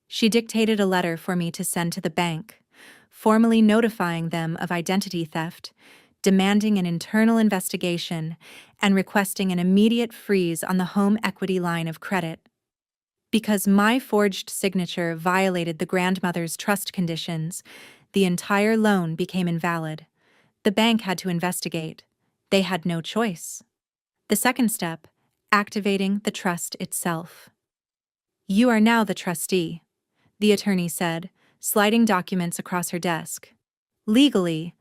She dictated a letter for me to send to the bank, formally notifying them of identity theft, demanding an internal investigation, and requesting an immediate freeze on the home equity line of credit. Because my forged signature violated the grandmother's trust conditions, the entire loan became invalid. The bank had to investigate. They had no choice. The second step: activating the trust itself. "You are now the trustee," the attorney said, sliding documents across her desk. "Legally,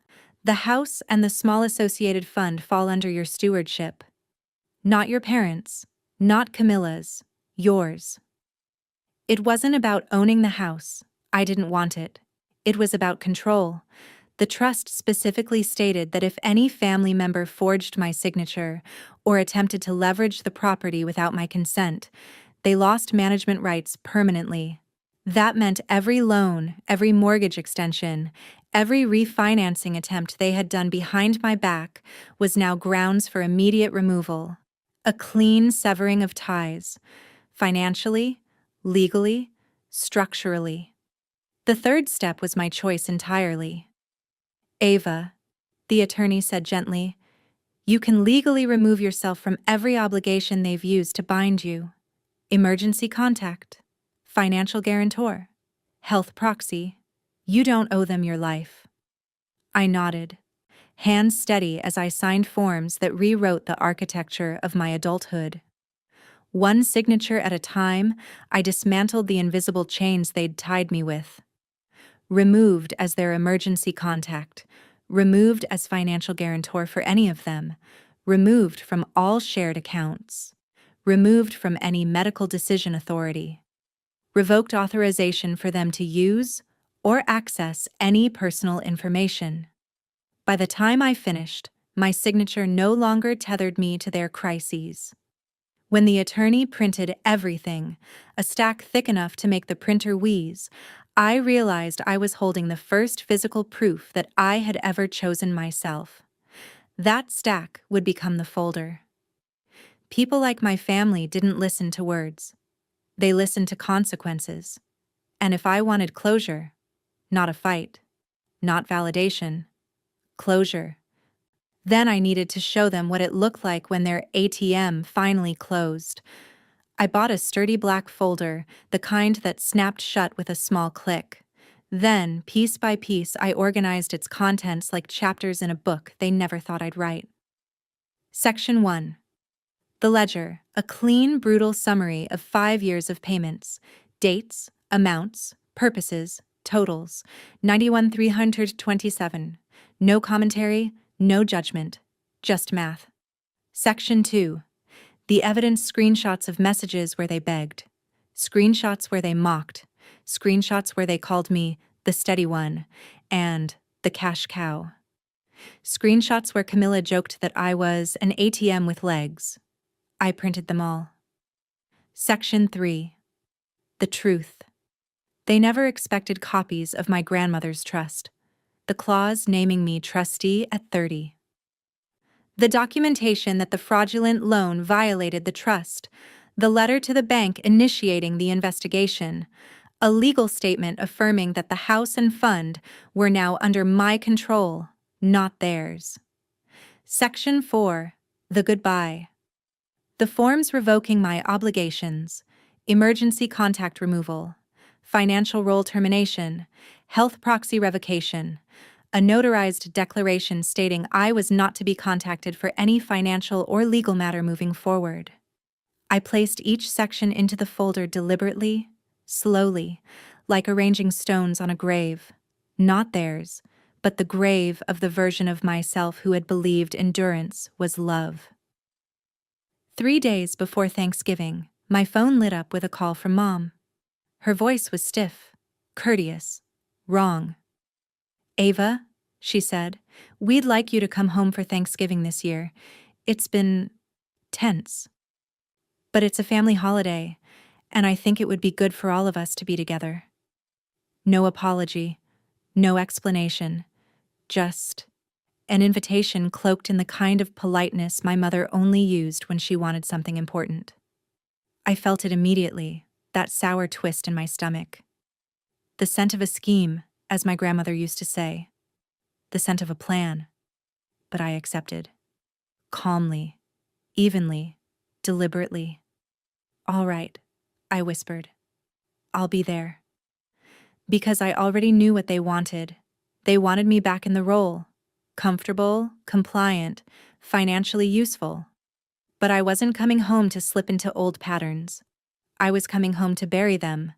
the house and the small associated fund fall under your stewardship. Not your parents', not Camilla's, yours." It wasn't about owning the house. I didn't want it. It was about control. The trust specifically stated that if any family member forged my signature or attempted to leverage the property without my consent, they lost management rights permanently. That meant every loan, every mortgage extension, every refinancing attempt they had done behind my back was now grounds for immediate removal. A clean severing of ties, financially, legally, structurally. The third step was my choice entirely. "Ava," the attorney said gently, "you can legally remove yourself from every obligation they've used to bind you. Emergency contact, financial guarantor, health proxy. You don't owe them your life." I nodded, hands steady as I signed forms that rewrote the architecture of my adulthood. One signature at a time, I dismantled the invisible chains they'd tied me with. Removed as their emergency contact, removed as financial guarantor for any of them, removed from all shared accounts, removed from any medical decision authority, revoked authorization for them to use or access any personal information. By the time I finished, my signature no longer tethered me to their crises. When the attorney printed everything, a stack thick enough to make the printer wheeze, I realized I was holding the first physical proof that I had ever chosen myself. That stack would become the folder. People like my family didn't listen to words. They listened to consequences. And if I wanted closure, not a fight, not validation, closure, then I needed to show them what it looked like when their ATM finally closed. I bought a sturdy black folder, the kind that snapped shut with a small click. Then, piece by piece, I organized its contents like chapters in a book they never thought I'd write. Section 1. The ledger, a clean, brutal summary of 5 years of payments, dates, amounts, purposes, totals, 91,327. No commentary, no judgment, just math. Section 2. The evidence: screenshots of messages where they begged, screenshots where they mocked, screenshots where they called me the steady one and the cash cow, screenshots where Camilla joked that I was an ATM with legs. I printed them all. Section 3. The truth. They never expected copies of my grandmother's trust, the clause naming me trustee at 30. The documentation that the fraudulent loan violated the trust, the letter to the bank initiating the investigation, a legal statement affirming that the house and fund were now under my control, not theirs. Section 4. The Goodbye. The forms revoking my obligations, emergency contact removal, financial role termination, health proxy revocation, a notarized declaration stating I was not to be contacted for any financial or legal matter moving forward. I placed each section into the folder deliberately, slowly, like arranging stones on a grave. Not theirs, but the grave of the version of myself who had believed endurance was love. 3 days before Thanksgiving, my phone lit up with a call from Mom. Her voice was stiff, courteous, wrong. "Ava," she said, "we'd like you to come home for Thanksgiving this year. It's been tense. But it's a family holiday, and I think it would be good for all of us to be together." No apology, no explanation, just an invitation cloaked in the kind of politeness my mother only used when she wanted something important. I felt it immediately, that sour twist in my stomach. The scent of a scheme, as my grandmother used to say. The scent of a plan. But I accepted. Calmly, evenly, deliberately. "All right," I whispered. "I'll be there." Because I already knew what they wanted. They wanted me back in the role. Comfortable, compliant, financially useful. But I wasn't coming home to slip into old patterns. I was coming home to bury them,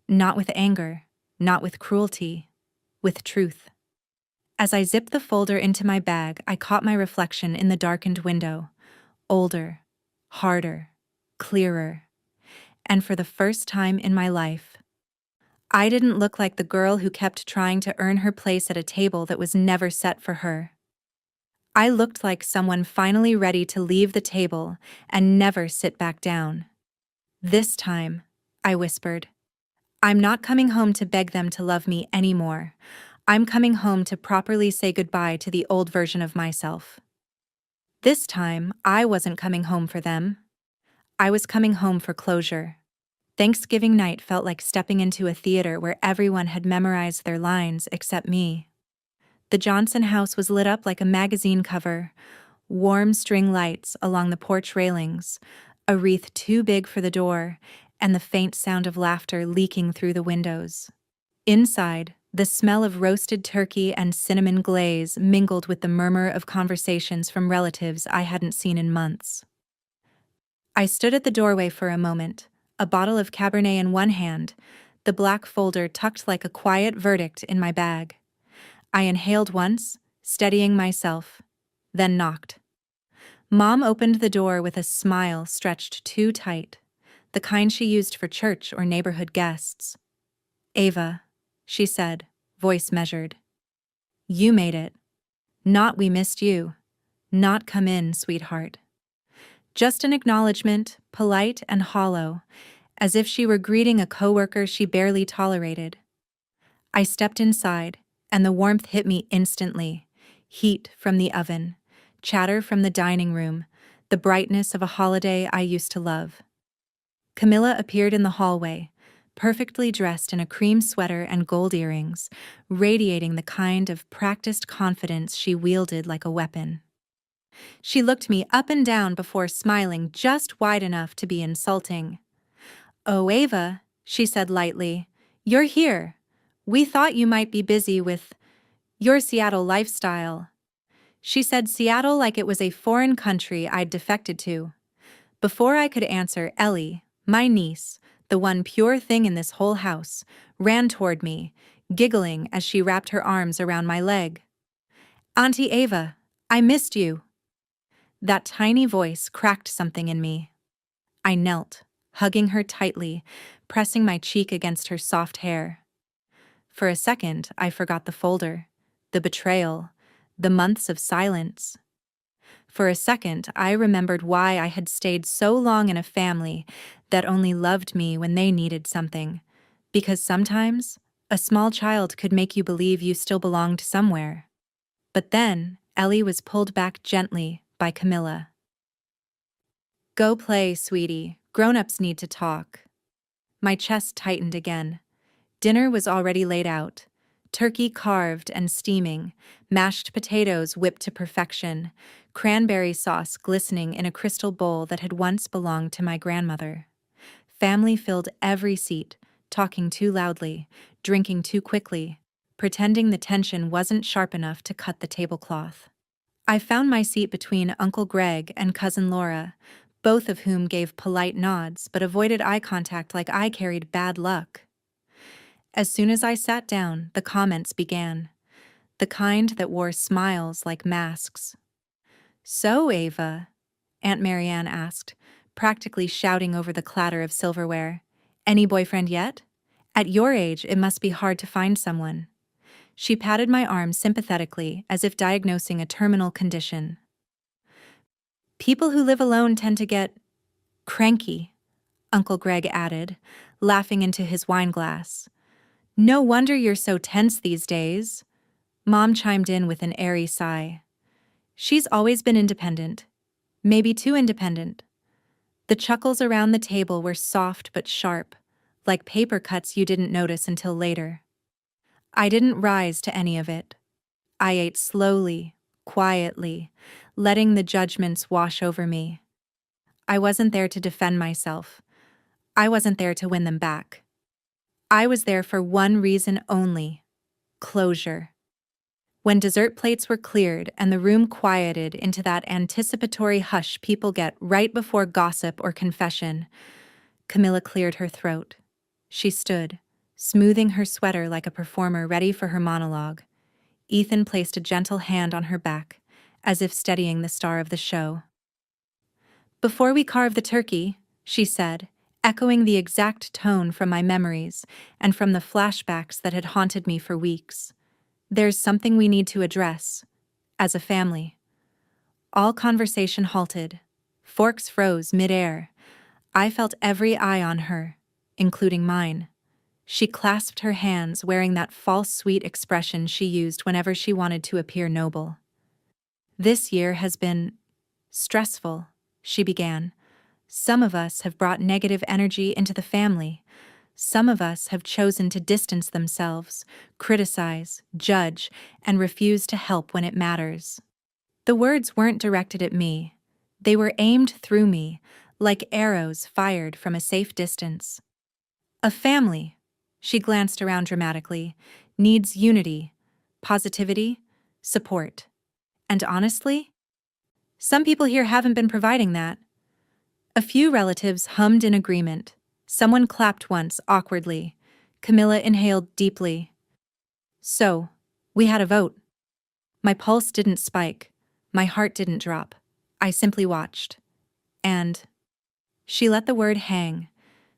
not with anger, not with cruelty, with truth. As I zipped the folder into my bag, I caught my reflection in the darkened window. Older, harder, clearer. And for the first time in my life, I didn't look like the girl who kept trying to earn her place at a table that was never set for her. I looked like someone finally ready to leave the table and never sit back down. "This time," I whispered, "I'm not coming home to beg them to love me anymore. I'm coming home to properly say goodbye to the old version of myself." This time, I wasn't coming home for them. I was coming home for closure. Thanksgiving night felt like stepping into a theater where everyone had memorized their lines except me. The Johnson house was lit up like a magazine cover, warm string lights along the porch railings, a wreath too big for the door, and the faint sound of laughter leaking through the windows. Inside, the smell of roasted turkey and cinnamon glaze mingled with the murmur of conversations from relatives I hadn't seen in months. I stood at the doorway for a moment, a bottle of Cabernet in one hand, the black folder tucked like a quiet verdict in my bag. I inhaled once, steadying myself, then knocked. Mom opened the door with a smile stretched too tight, the kind she used for church or neighborhood guests. "Ava," she said, voice measured. "You made it. Not we missed you. Not come in, sweetheart." Just an acknowledgement, polite and hollow, as if she were greeting a coworker she barely tolerated. I stepped inside, and the warmth hit me instantly. Heat from the oven, chatter from the dining room, the brightness of a holiday I used to love. Camilla appeared in the hallway, perfectly dressed in a cream sweater and gold earrings, radiating the kind of practiced confidence she wielded like a weapon. She looked me up and down before smiling just wide enough to be insulting. "Oh, Ava," she said lightly, "you're here. We thought you might be busy with your Seattle lifestyle." She said Seattle like it was a foreign country I'd defected to. Before I could answer, Ellie, my niece, the one pure thing in this whole house, ran toward me, giggling as she wrapped her arms around my leg. "Auntie Ava, I missed you." That tiny voice cracked something in me. I knelt, hugging her tightly, pressing my cheek against her soft hair. For a second, I forgot the folder, the betrayal, the months of silence. For a second, I remembered why I had stayed so long in a family that only loved me when they needed something, because sometimes a small child could make you believe you still belonged somewhere. But then, Ellie was pulled back gently, by Camilla. Go play, sweetie. Grown-ups need to talk. My chest tightened again. Dinner was already laid out. Turkey carved and steaming, mashed potatoes whipped to perfection, cranberry sauce glistening in a crystal bowl that had once belonged to my grandmother. Family filled every seat, talking too loudly, drinking too quickly, pretending the tension wasn't sharp enough to cut the tablecloth. I found my seat between Uncle Greg and Cousin Laura, both of whom gave polite nods but avoided eye contact like I carried bad luck. As soon as I sat down, the comments began, the kind that wore smiles like masks. "So, Ava," Aunt Marianne asked, practically shouting over the clatter of silverware, "any boyfriend yet? At your age, it must be hard to find someone." She patted my arm sympathetically, as if diagnosing a terminal condition. "People who live alone tend to get cranky," Uncle Greg added, laughing into his wineglass. "No wonder you're so tense these days." Mom chimed in with an airy sigh. "She's always been independent. Maybe too independent." The chuckles around the table were soft but sharp, like paper cuts you didn't notice until later. I didn't rise to any of it. I ate slowly, quietly, letting the judgments wash over me. I wasn't there to defend myself. I wasn't there to win them back. I was there for one reason only: closure. When dessert plates were cleared and the room quieted into that anticipatory hush people get right before gossip or confession, Camilla cleared her throat. She stood, smoothing her sweater like a performer ready for her monologue. Ethan placed a gentle hand on her back, as if steadying the star of the show. "Before we carve the turkey," she said, echoing the exact tone from my memories and from the flashbacks that had haunted me for weeks, "there's something we need to address, as a family." All conversation halted. Forks froze mid-air. I felt every eye on her, including mine. She clasped her hands, wearing that false sweet expression she used whenever she wanted to appear noble. "This year has been stressful," she began. "Some of us have brought negative energy into the family. Some of us have chosen to distance themselves, criticize, judge, and refuse to help when it matters." The words weren't directed at me. They were aimed through me, like arrows fired from a safe distance. "A family," she glanced around dramatically, "needs unity, positivity, support. And honestly, some people here haven't been providing that." A few relatives hummed in agreement. Someone clapped once, awkwardly. Camilla inhaled deeply. "So, we had a vote." My pulse didn't spike. My heart didn't drop. I simply watched. And she let the word hang,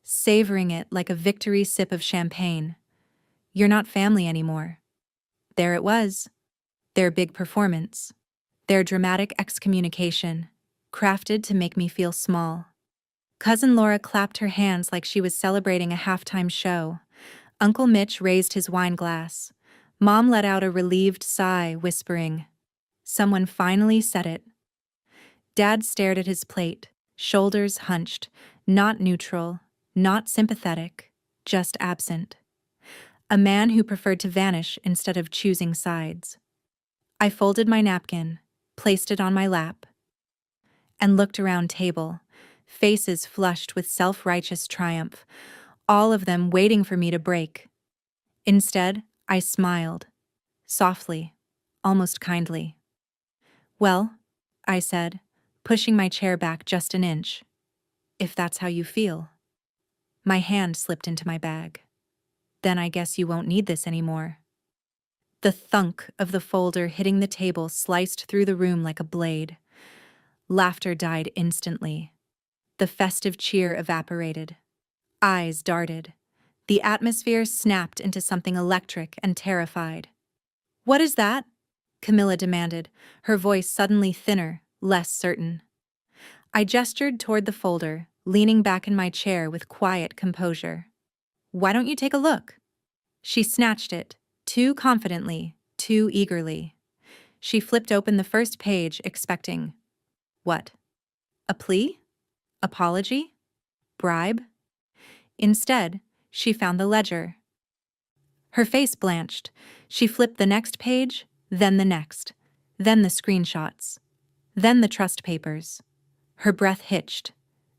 savoring it like a victory sip of champagne. "You're not family anymore." There it was. Their big performance. Their dramatic excommunication, crafted to make me feel small. Cousin Laura clapped her hands like she was celebrating a halftime show. Uncle Mitch raised his wine glass. Mom let out a relieved sigh, whispering, "Someone finally said it." Dad stared at his plate, shoulders hunched, not neutral, not sympathetic, just absent. A man who preferred to vanish instead of choosing sides. I folded my napkin, placed it on my lap, and looked around table, faces flushed with self-righteous triumph, all of them waiting for me to break. Instead, I smiled, softly, almost kindly. "Well," I said, pushing my chair back just an inch, "if that's how you feel." My hand slipped into my bag. "Then I guess you won't need this anymore." The thunk of the folder hitting the table sliced through the room like a blade. Laughter died instantly. The festive cheer evaporated. Eyes darted. The atmosphere snapped into something electric and terrified. "What is that?" Camilla demanded, her voice suddenly thinner, less certain. I gestured toward the folder, leaning back in my chair with quiet composure. "Why don't you take a look?" She snatched it, too confidently, too eagerly. She flipped open the first page, expecting What? A plea? Apology? Bribe? Instead, she found the ledger. Her face blanched. She flipped the next page, then the next, then the screenshots, then the trust papers. Her breath hitched.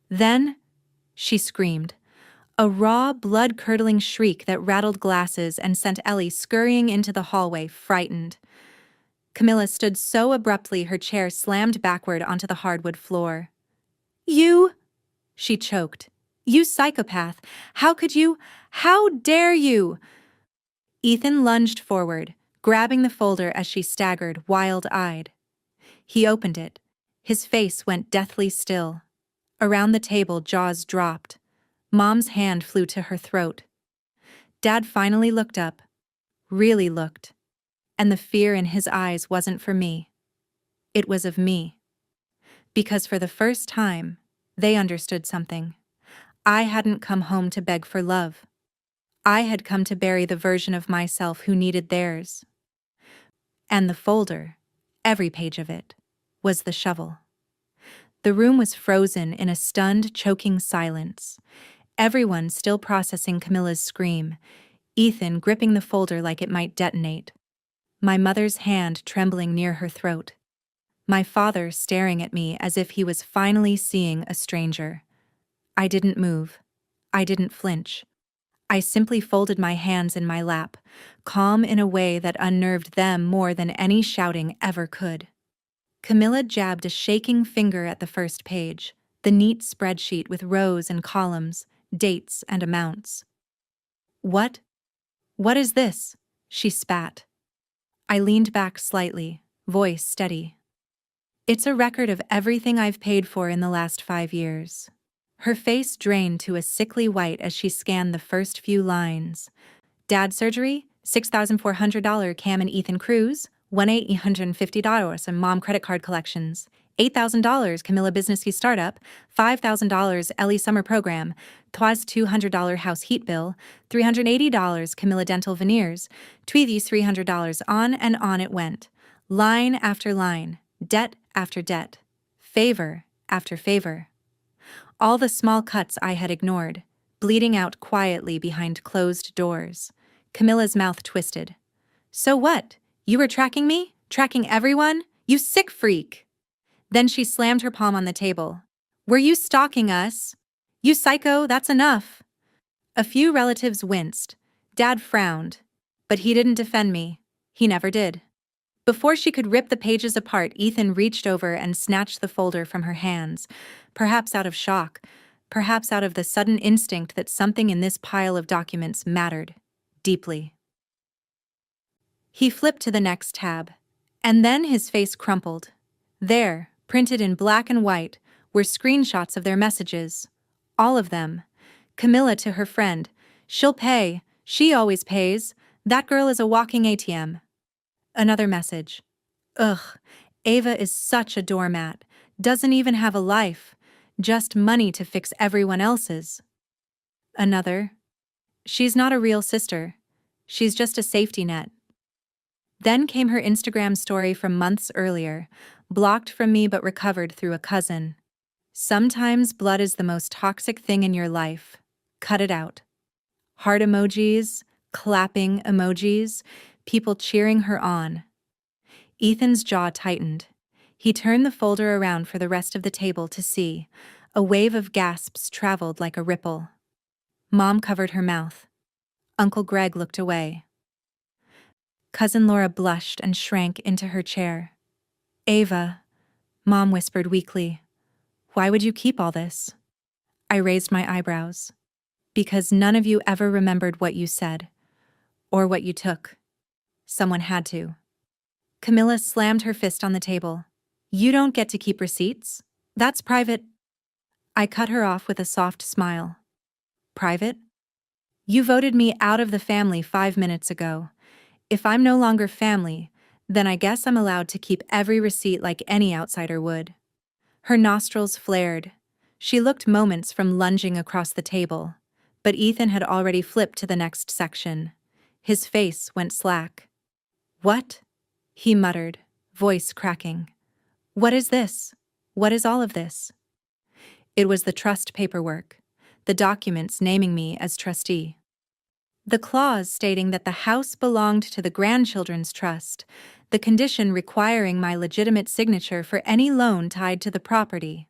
Then, she screamed. A raw, blood-curdling shriek that rattled glasses and sent Ellie scurrying into the hallway, frightened. Camilla stood so abruptly her chair slammed backward onto the hardwood floor. "You!" she choked. "You psychopath! How could you? How dare you?" Ethan lunged forward, grabbing the folder as she staggered, wild-eyed. He opened it. His face went deathly still. Around the table, jaws dropped. Mom's hand flew to her throat. Dad finally looked up. Really looked. And the fear in his eyes wasn't for me. It was of me. Because for the first time, they understood something. I hadn't come home to beg for love. I had come to bury the version of myself who needed theirs. And the folder, every page of it, was the shovel. The room was frozen in a stunned, choking silence. Everyone still processing Camilla's scream, Ethan gripping the folder like it might detonate. My mother's hand trembling near her throat. My father staring at me as if he was finally seeing a stranger. I didn't move. I didn't flinch. I simply folded my hands in my lap, calm in a way that unnerved them more than any shouting ever could. Camilla jabbed a shaking finger at the first page, the neat spreadsheet with rows and columns, dates and amounts. "What? What is this?" she spat. I leaned back slightly, voice steady. "It's a record of everything I've paid for in the last 5 years." Her face drained to a sickly white as she scanned the first few lines. Dad surgery, $6,400 Cam and Ethan Cruz, $1,850 and mom credit card collections, $8,000 Camilla Business Key Startup, $5,000 Ellie Summer Program, Twas $200 house heat bill, $380 Camilla Dental Veneers, Tweethy's $300 on and on it went. Line after line, debt after debt, favor after favor. All the small cuts I had ignored, bleeding out quietly behind closed doors. Camilla's mouth twisted. "So what? You were tracking me? Tracking everyone? You sick freak!" Then she slammed her palm on the table. "Were you stalking us? You psycho, that's enough." A few relatives winced. Dad frowned. But he didn't defend me. He never did. Before she could rip the pages apart, Ethan reached over and snatched the folder from her hands, perhaps out of shock, perhaps out of the sudden instinct that something in this pile of documents mattered, deeply. He flipped to the next tab, and then his face crumpled. There, printed in black and white, were screenshots of their messages. All of them. Camilla to her friend. "She'll pay. She always pays. That girl is a walking ATM." Another message. "Ugh, Ava is such a doormat. Doesn't even have a life. Just money to fix everyone else's." Another. "She's not a real sister. She's just a safety net." Then came her Instagram story from months earlier, blocked from me but recovered through a cousin. "Sometimes blood is the most toxic thing in your life. Cut it out." Heart emojis, clapping emojis, people cheering her on. Ethan's jaw tightened. He turned the folder around for the rest of the table to see. A wave of gasps traveled like a ripple. Mom covered her mouth. Uncle Greg looked away. Cousin Laura blushed and shrank into her chair. "Ava," Mom whispered weakly, "why would you keep all this?" I raised my eyebrows. "Because none of you ever remembered what you said. Or what you took. Someone had to." Camilla slammed her fist on the table. "You don't get to keep receipts. That's private." I cut her off with a soft smile. "Private? You voted me out of the family 5 minutes ago. If I'm no longer family, then I guess I'm allowed to keep every receipt like any outsider would." Her nostrils flared. She looked moments from lunging across the table, but Ethan had already flipped to the next section. His face went slack. "What?" he muttered, voice cracking. "What is this?" What is all of this? It was the trust paperwork, the documents naming me as trustee. The clause stating that the house belonged to the grandchildren's trust, the condition requiring my legitimate signature for any loan tied to the property.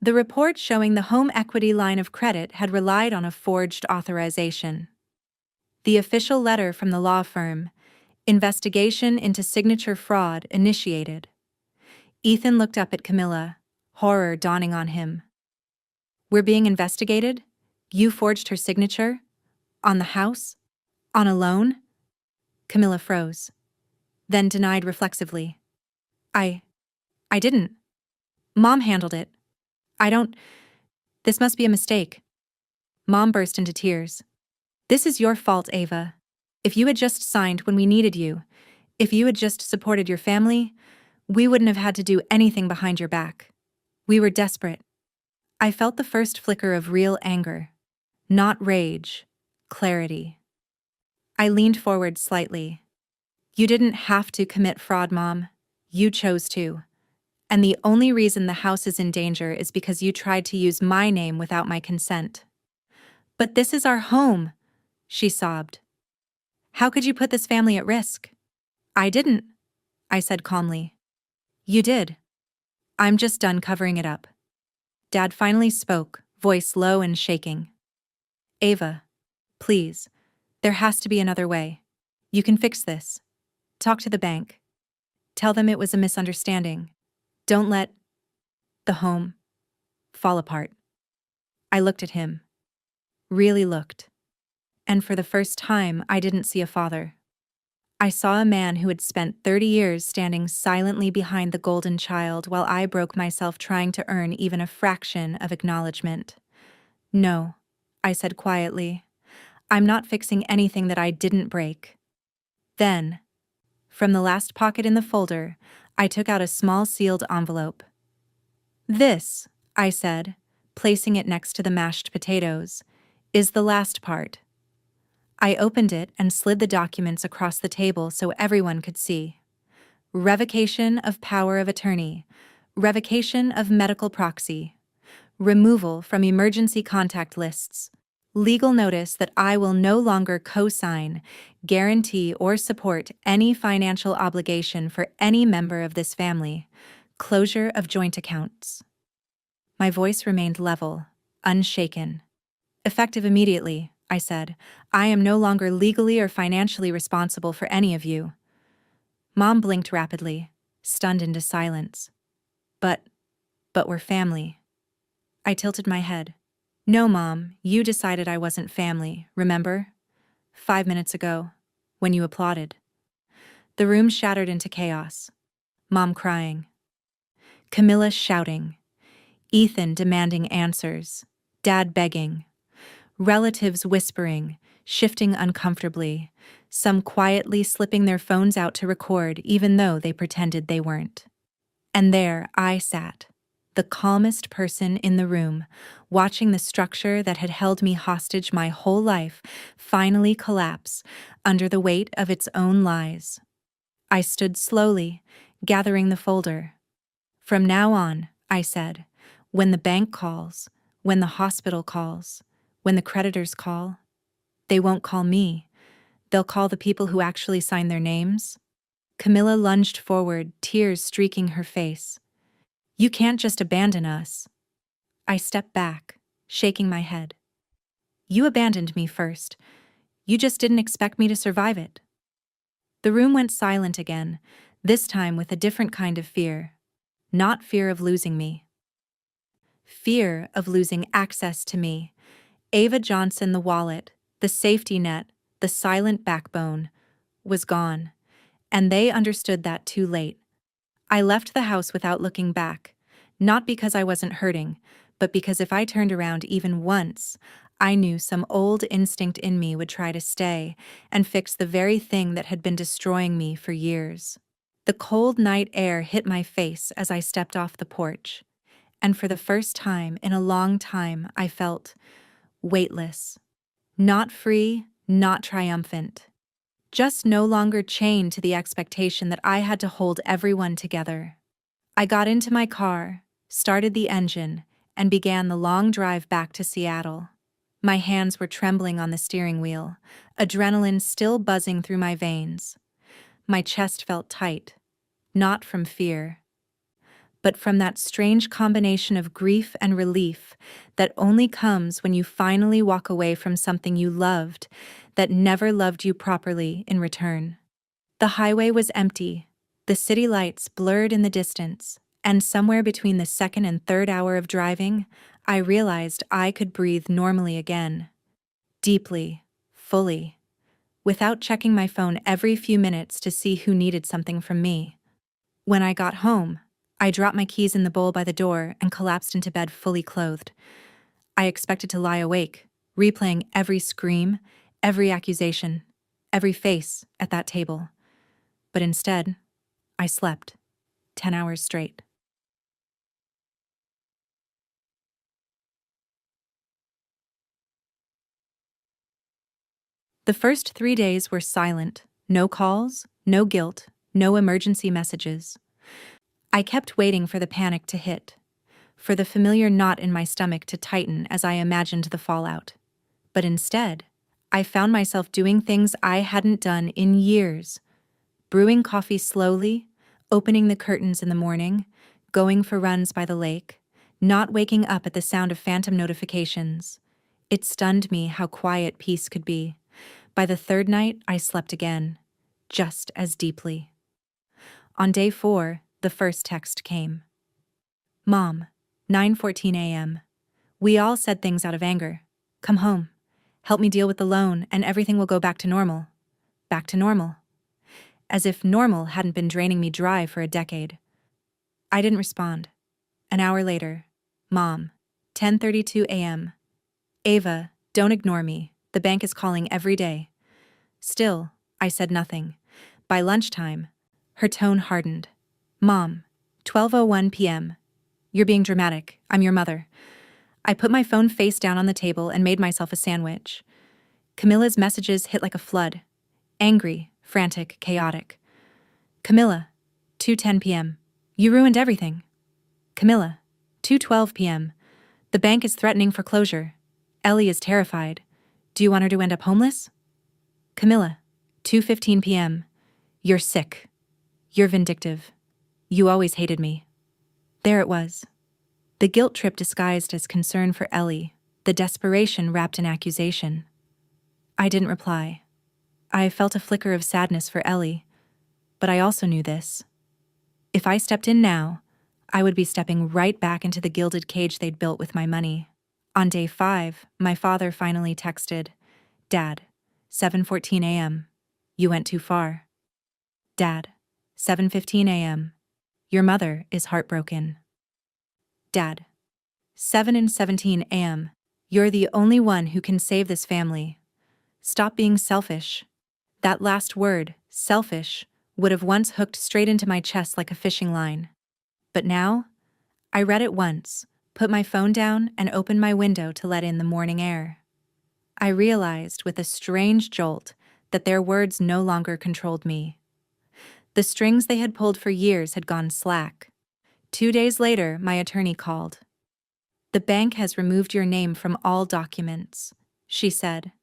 The report showing the home equity line of credit had relied on a forged authorization. The official letter from the law firm, investigation into signature fraud, initiated. Ethan looked up at Camilla, horror dawning on him. We're being investigated? You forged her signature? On the house? On a loan? Camilla froze, then denied reflexively. I didn't. Mom handled it. This must be a mistake. Mom burst into tears. This is your fault, Ava. If you had just signed when we needed you, if you had just supported your family, we wouldn't have had to do anything behind your back. We were desperate. I felt the first flicker of real anger. Not rage, clarity. I leaned forward slightly. You didn't have to commit fraud, Mom. You chose to. And the only reason the house is in danger is because you tried to use my name without my consent. But this is our home, she sobbed. How could you put this family at risk? I didn't, I said calmly. You did. I'm just done covering it up. Dad finally spoke, voice low and shaking. Ava, please, there has to be another way. You can fix this. Talk to the bank. Tell them it was a misunderstanding. Don't let the home fall apart. I looked at him. Really looked. And for the first time, I didn't see a father. I saw a man who had spent 30 years standing silently behind the golden child while I broke myself trying to earn even a fraction of acknowledgement. No, I said quietly. I'm not fixing anything that I didn't break. Then, from the last pocket in the folder, I took out a small sealed envelope. This, I said, placing it next to the mashed potatoes, is the last part. I opened it and slid the documents across the table so everyone could see. Revocation of power of attorney, revocation of medical proxy, removal from emergency contact lists, legal notice that I will no longer co-sign, guarantee, or support any financial obligation for any member of this family, closure of joint accounts. My voice remained level, unshaken. Effective immediately, I said. I am no longer legally or financially responsible for any of you. Mom blinked rapidly, stunned into silence. But we're family. I tilted my head. No, Mom, you decided I wasn't family, remember? 5 minutes ago, when you applauded. The room shattered into chaos. Mom crying. Camilla shouting. Ethan demanding answers. Dad begging. Relatives whispering, shifting uncomfortably, some quietly slipping their phones out to record even though they pretended they weren't. And there I sat, the calmest person in the room, watching the structure that had held me hostage my whole life finally collapse under the weight of its own lies. I stood slowly, gathering the folder. From now on, I said, when the bank calls, when the hospital calls, when the creditors call, they won't call me. They'll call the people who actually sign their names. Camilla lunged forward, tears streaking her face. You can't just abandon us. I stepped back, shaking my head. You abandoned me first. You just didn't expect me to survive it. The room went silent again, this time with a different kind of fear. Not fear of losing me. Fear of losing access to me. Ava Johnson, the wallet, the safety net, the silent backbone, was gone. And they understood that too late. I left the house without looking back, not because I wasn't hurting, but because if I turned around even once, I knew some old instinct in me would try to stay and fix the very thing that had been destroying me for years. The cold night air hit my face as I stepped off the porch, and for the first time in a long time I felt weightless. Not free, not triumphant. Just no longer chained to the expectation that I had to hold everyone together. I got into my car, started the engine, and began the long drive back to Seattle. My hands were trembling on the steering wheel, adrenaline still buzzing through my veins. My chest felt tight, not from fear, but from that strange combination of grief and relief that only comes when you finally walk away from something you loved that never loved you properly in return. The highway was empty, the city lights blurred in the distance, and somewhere between the second and third hour of driving, I realized I could breathe normally again. Deeply, fully, without checking my phone every few minutes to see who needed something from me. When I got home, I dropped my keys in the bowl by the door and collapsed into bed fully clothed. I expected to lie awake, replaying every scream, every accusation, every face at that table. But instead, I slept 10 hours straight. The first 3 days were silent. No calls, no guilt, no emergency messages. I kept waiting for the panic to hit, for the familiar knot in my stomach to tighten as I imagined the fallout. But instead, I found myself doing things I hadn't done in years. Brewing coffee slowly, opening the curtains in the morning, going for runs by the lake, not waking up at the sound of phantom notifications. It stunned me how quiet peace could be. By the third night, I slept again, just as deeply. On day 4, the first text came. Mom, 9:14 a.m. We all said things out of anger. Come home. Help me deal with the loan and everything will go back to normal. Back to normal. As if normal hadn't been draining me dry for a decade. I didn't respond. An hour later, Mom, 10:32 a.m. Ava, don't ignore me. The bank is calling every day. Still, I said nothing. By lunchtime, her tone hardened. Mom, 12:01 p.m. You're being dramatic. I'm your mother. I put my phone face down on the table and made myself a sandwich. Camilla's messages hit like a flood. Angry, frantic, chaotic. Camilla, 2:10 p.m. You ruined everything. Camilla, 2:12 p.m. The bank is threatening foreclosure. Ellie is terrified. Do you want her to end up homeless? Camilla, 2:15 p.m. You're sick. You're vindictive. You always hated me. There it was. The guilt trip disguised as concern for Ellie, the desperation wrapped in accusation. I didn't reply. I felt a flicker of sadness for Ellie, but I also knew this. If I stepped in now, I would be stepping right back into the gilded cage they'd built with my money. On day 5, my father finally texted, Dad, 7:14 a.m. You went too far. Dad, 7:15 a.m. Your mother is heartbroken. Dad, 7:17 a.m. You're the only one who can save this family. Stop being selfish. That last word, selfish, would have once hooked straight into my chest like a fishing line. But now, I read it once, put my phone down, and opened my window to let in the morning air. I realized with a strange jolt that their words no longer controlled me. The strings they had pulled for years had gone slack. 2 days later, my attorney called. The bank has removed your name from all documents, she said.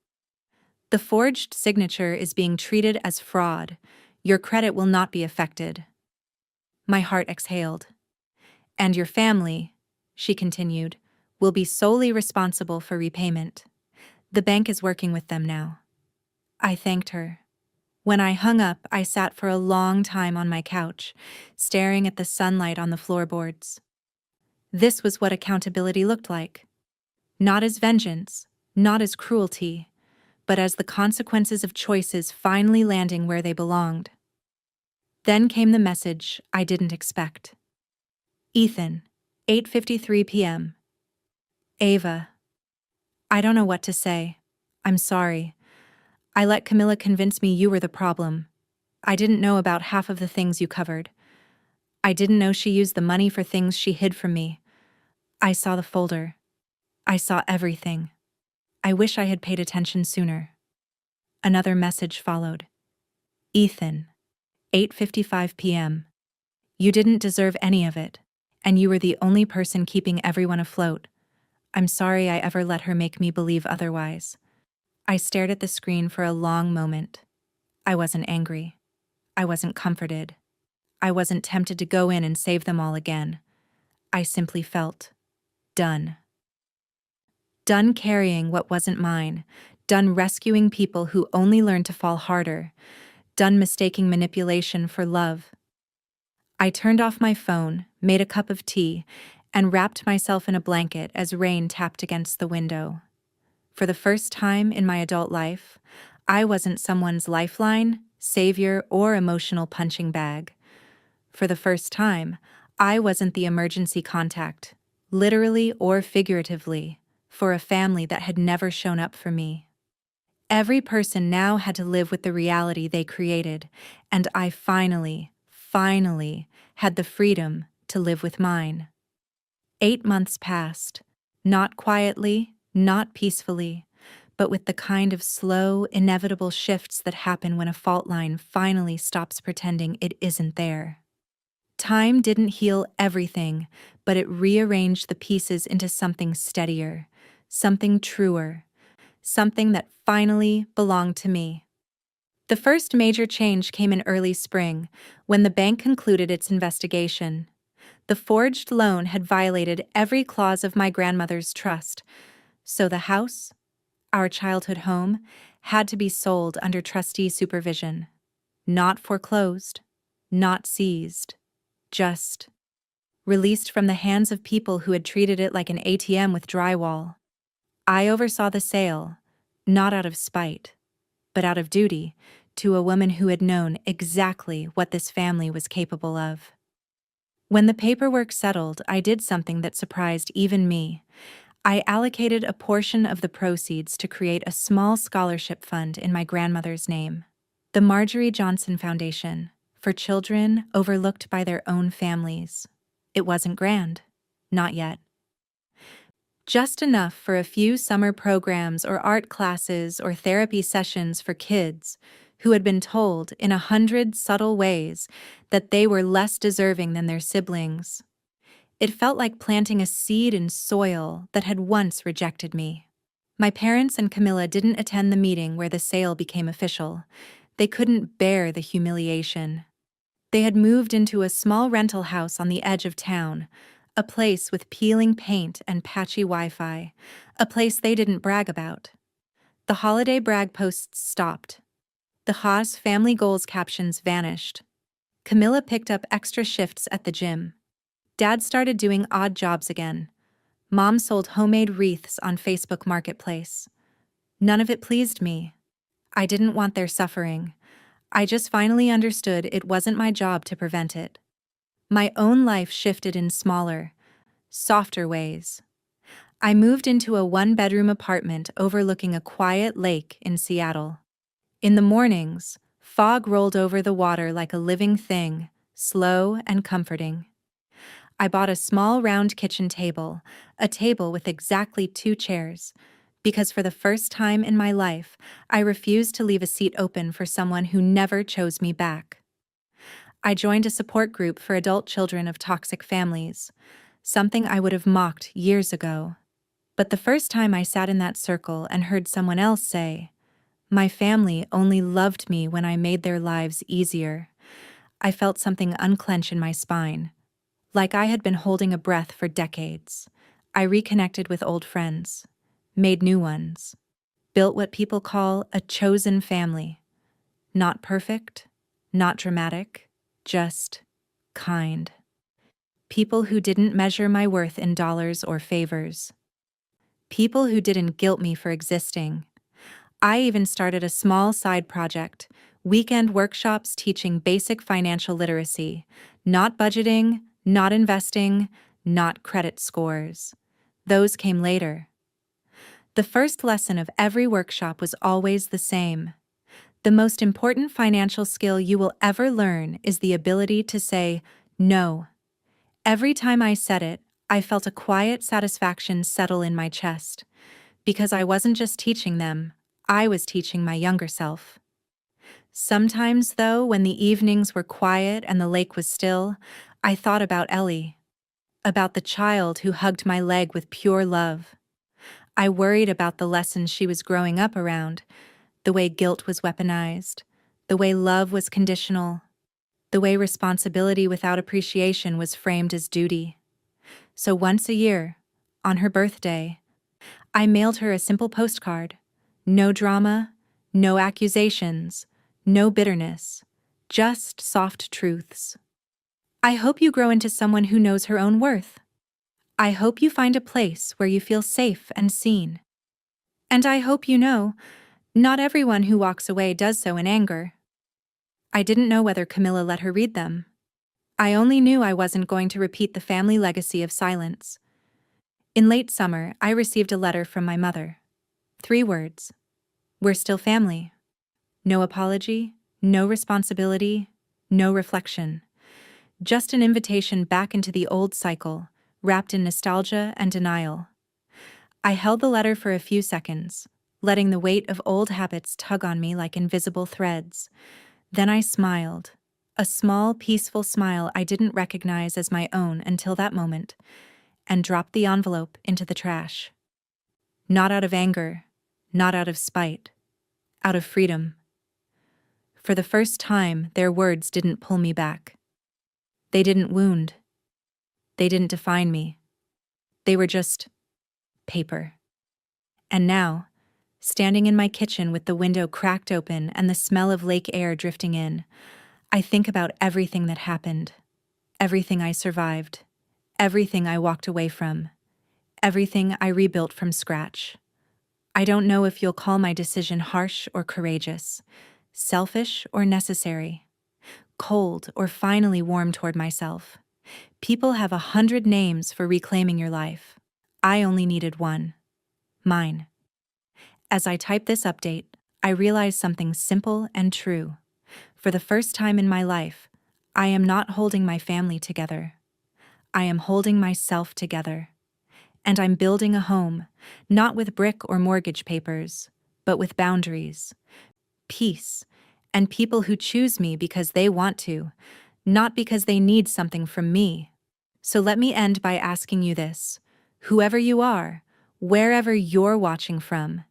The forged signature is being treated as fraud. Your credit will not be affected. My heart exhaled. And your family, she continued, will be solely responsible for repayment. The bank is working with them now. I thanked her. When I hung up, I sat for a long time on my couch, staring at the sunlight on the floorboards. This was what accountability looked like. Not as vengeance, not as cruelty, but as the consequences of choices finally landing where they belonged. Then came the message I didn't expect. Ethan, 8:53 p.m. Ava. I don't know what to say. I'm sorry. I let Camilla convince me you were the problem. I didn't know about half of the things you covered. I didn't know she used the money for things she hid from me. I saw the folder. I saw everything. I wish I had paid attention sooner. Another message followed. Ethan, 8:55 p.m. You didn't deserve any of it. and you were the only person keeping everyone afloat. I'm sorry I ever let her make me believe otherwise." I stared at the screen for a long moment. I wasn't angry. I wasn't comforted. I wasn't tempted to go in and save them all again. I simply felt done. Done carrying what wasn't mine. Done rescuing people who only learned to fall harder. Done mistaking manipulation for love. I turned off my phone, made a cup of tea, and wrapped myself in a blanket as rain tapped against the window. For the first time in my adult life, I wasn't someone's lifeline, savior, or emotional punching bag. For the first time, I wasn't the emergency contact, literally or figuratively, for a family that had never shown up for me. Every person now had to live with the reality they created, and I finally had the freedom to live with mine. 8 months passed, not quietly, not peacefully, but with the kind of slow, inevitable shifts that happen when a fault line finally stops pretending it isn't there. Time didn't heal everything, but it rearranged the pieces into something steadier, something truer, something that finally belonged to me. The first major change came in early spring, when the bank concluded its investigation. The forged loan had violated every clause of my grandmother's trust, so the house, our childhood home, had to be sold under trustee supervision. Not foreclosed, not seized, just released from the hands of people who had treated it like an ATM with drywall. I oversaw the sale, not out of spite, but out of duty, to a woman who had known exactly what this family was capable of. When the paperwork settled, I did something that surprised even me. I allocated a portion of the proceeds to create a small scholarship fund in my grandmother's name, the Marjorie Johnson Foundation, for children overlooked by their own families. It wasn't grand, not yet. Just enough for a few summer programs or art classes or therapy sessions for kids who had been told in 100 subtle ways that they were less deserving than their siblings. It felt like planting a seed in soil that had once rejected me. My parents and Camilla didn't attend the meeting where the sale became official. They couldn't bear the humiliation. They had moved into a small rental house on the edge of town, a place with peeling paint and patchy Wi-Fi, a place they didn't brag about. The holiday brag posts stopped. The Haas family goals captions vanished. Camilla picked up extra shifts at the gym. Dad started doing odd jobs again. Mom sold homemade wreaths on Facebook Marketplace. None of it pleased me. I didn't want their suffering. I just finally understood it wasn't my job to prevent it. My own life shifted in smaller, softer ways. I moved into a one-bedroom apartment overlooking a quiet lake in Seattle. In the mornings, fog rolled over the water like a living thing, slow and comforting. I bought a small round kitchen table, a table with exactly 2 chairs, because for the first time in my life, I refused to leave a seat open for someone who never chose me back. I joined a support group for adult children of toxic families, something I would have mocked years ago. But the first time I sat in that circle and heard someone else say, "My family only loved me when I made their lives easier," I felt something unclench in my spine. Like I had been holding a breath for decades. I reconnected with old friends, made new ones, built what people call a chosen family. Not perfect, not dramatic, just kind. People who didn't measure my worth in dollars or favors. People who didn't guilt me for existing. I even started a small side project, weekend workshops teaching basic financial literacy, not budgeting, not investing, not credit scores. Those came later. The first lesson of every workshop was always the same. The most important financial skill you will ever learn is the ability to say no. Every time I said it, I felt a quiet satisfaction settle in my chest. Because I wasn't just teaching them, I was teaching my younger self. Sometimes, though, when the evenings were quiet and the lake was still, I thought about Ellie. about the child who hugged my leg with pure love. I worried about the lessons she was growing up around, the way guilt was weaponized, the way love was conditional, the way responsibility without appreciation was framed as duty. So once a year, on her birthday, I mailed her a simple postcard. No drama, no accusations, no bitterness, just soft truths. I hope you grow into someone who knows her own worth. I hope you find a place where you feel safe and seen. And I hope you know, not everyone who walks away does so in anger. I didn't know whether Camilla let her read them. I only knew I wasn't going to repeat the family legacy of silence. In late summer, I received a letter from my mother. 3 words. We're still family. No apology, no responsibility, no reflection. Just an invitation back into the old cycle, wrapped in nostalgia and denial. I held the letter for a few seconds, letting the weight of old habits tug on me like invisible threads. Then I smiled, a small, peaceful smile I didn't recognize as my own until that moment, and dropped the envelope into the trash. Not out of anger, not out of spite, out of freedom. For the first time, their words didn't pull me back. They didn't wound. They didn't define me. They were just paper. And now, standing in my kitchen with the window cracked open and the smell of lake air drifting in, I think about everything that happened, everything I survived, everything I walked away from, everything I rebuilt from scratch. I don't know if you'll call my decision harsh or courageous, selfish or necessary, cold or finally warm toward myself. People have 100 names for reclaiming your life. I only needed one. Mine. As I type this update, I realize something simple and true. For the first time in my life, I am not holding my family together. I am holding myself together. And I'm building a home, not with brick or mortgage papers, but with boundaries, peace, and people who choose me because they want to, not because they need something from me. So let me end by asking you this. Whoever you are, wherever you're watching from,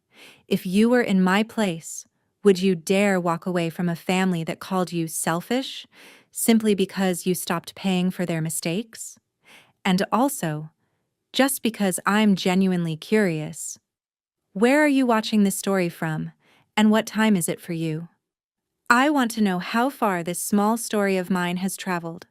if you were in my place, would you dare walk away from a family that called you selfish simply because you stopped paying for their mistakes? And also, just because I'm genuinely curious, where are you watching this story from, and what time is it for you? I want to know how far this small story of mine has traveled.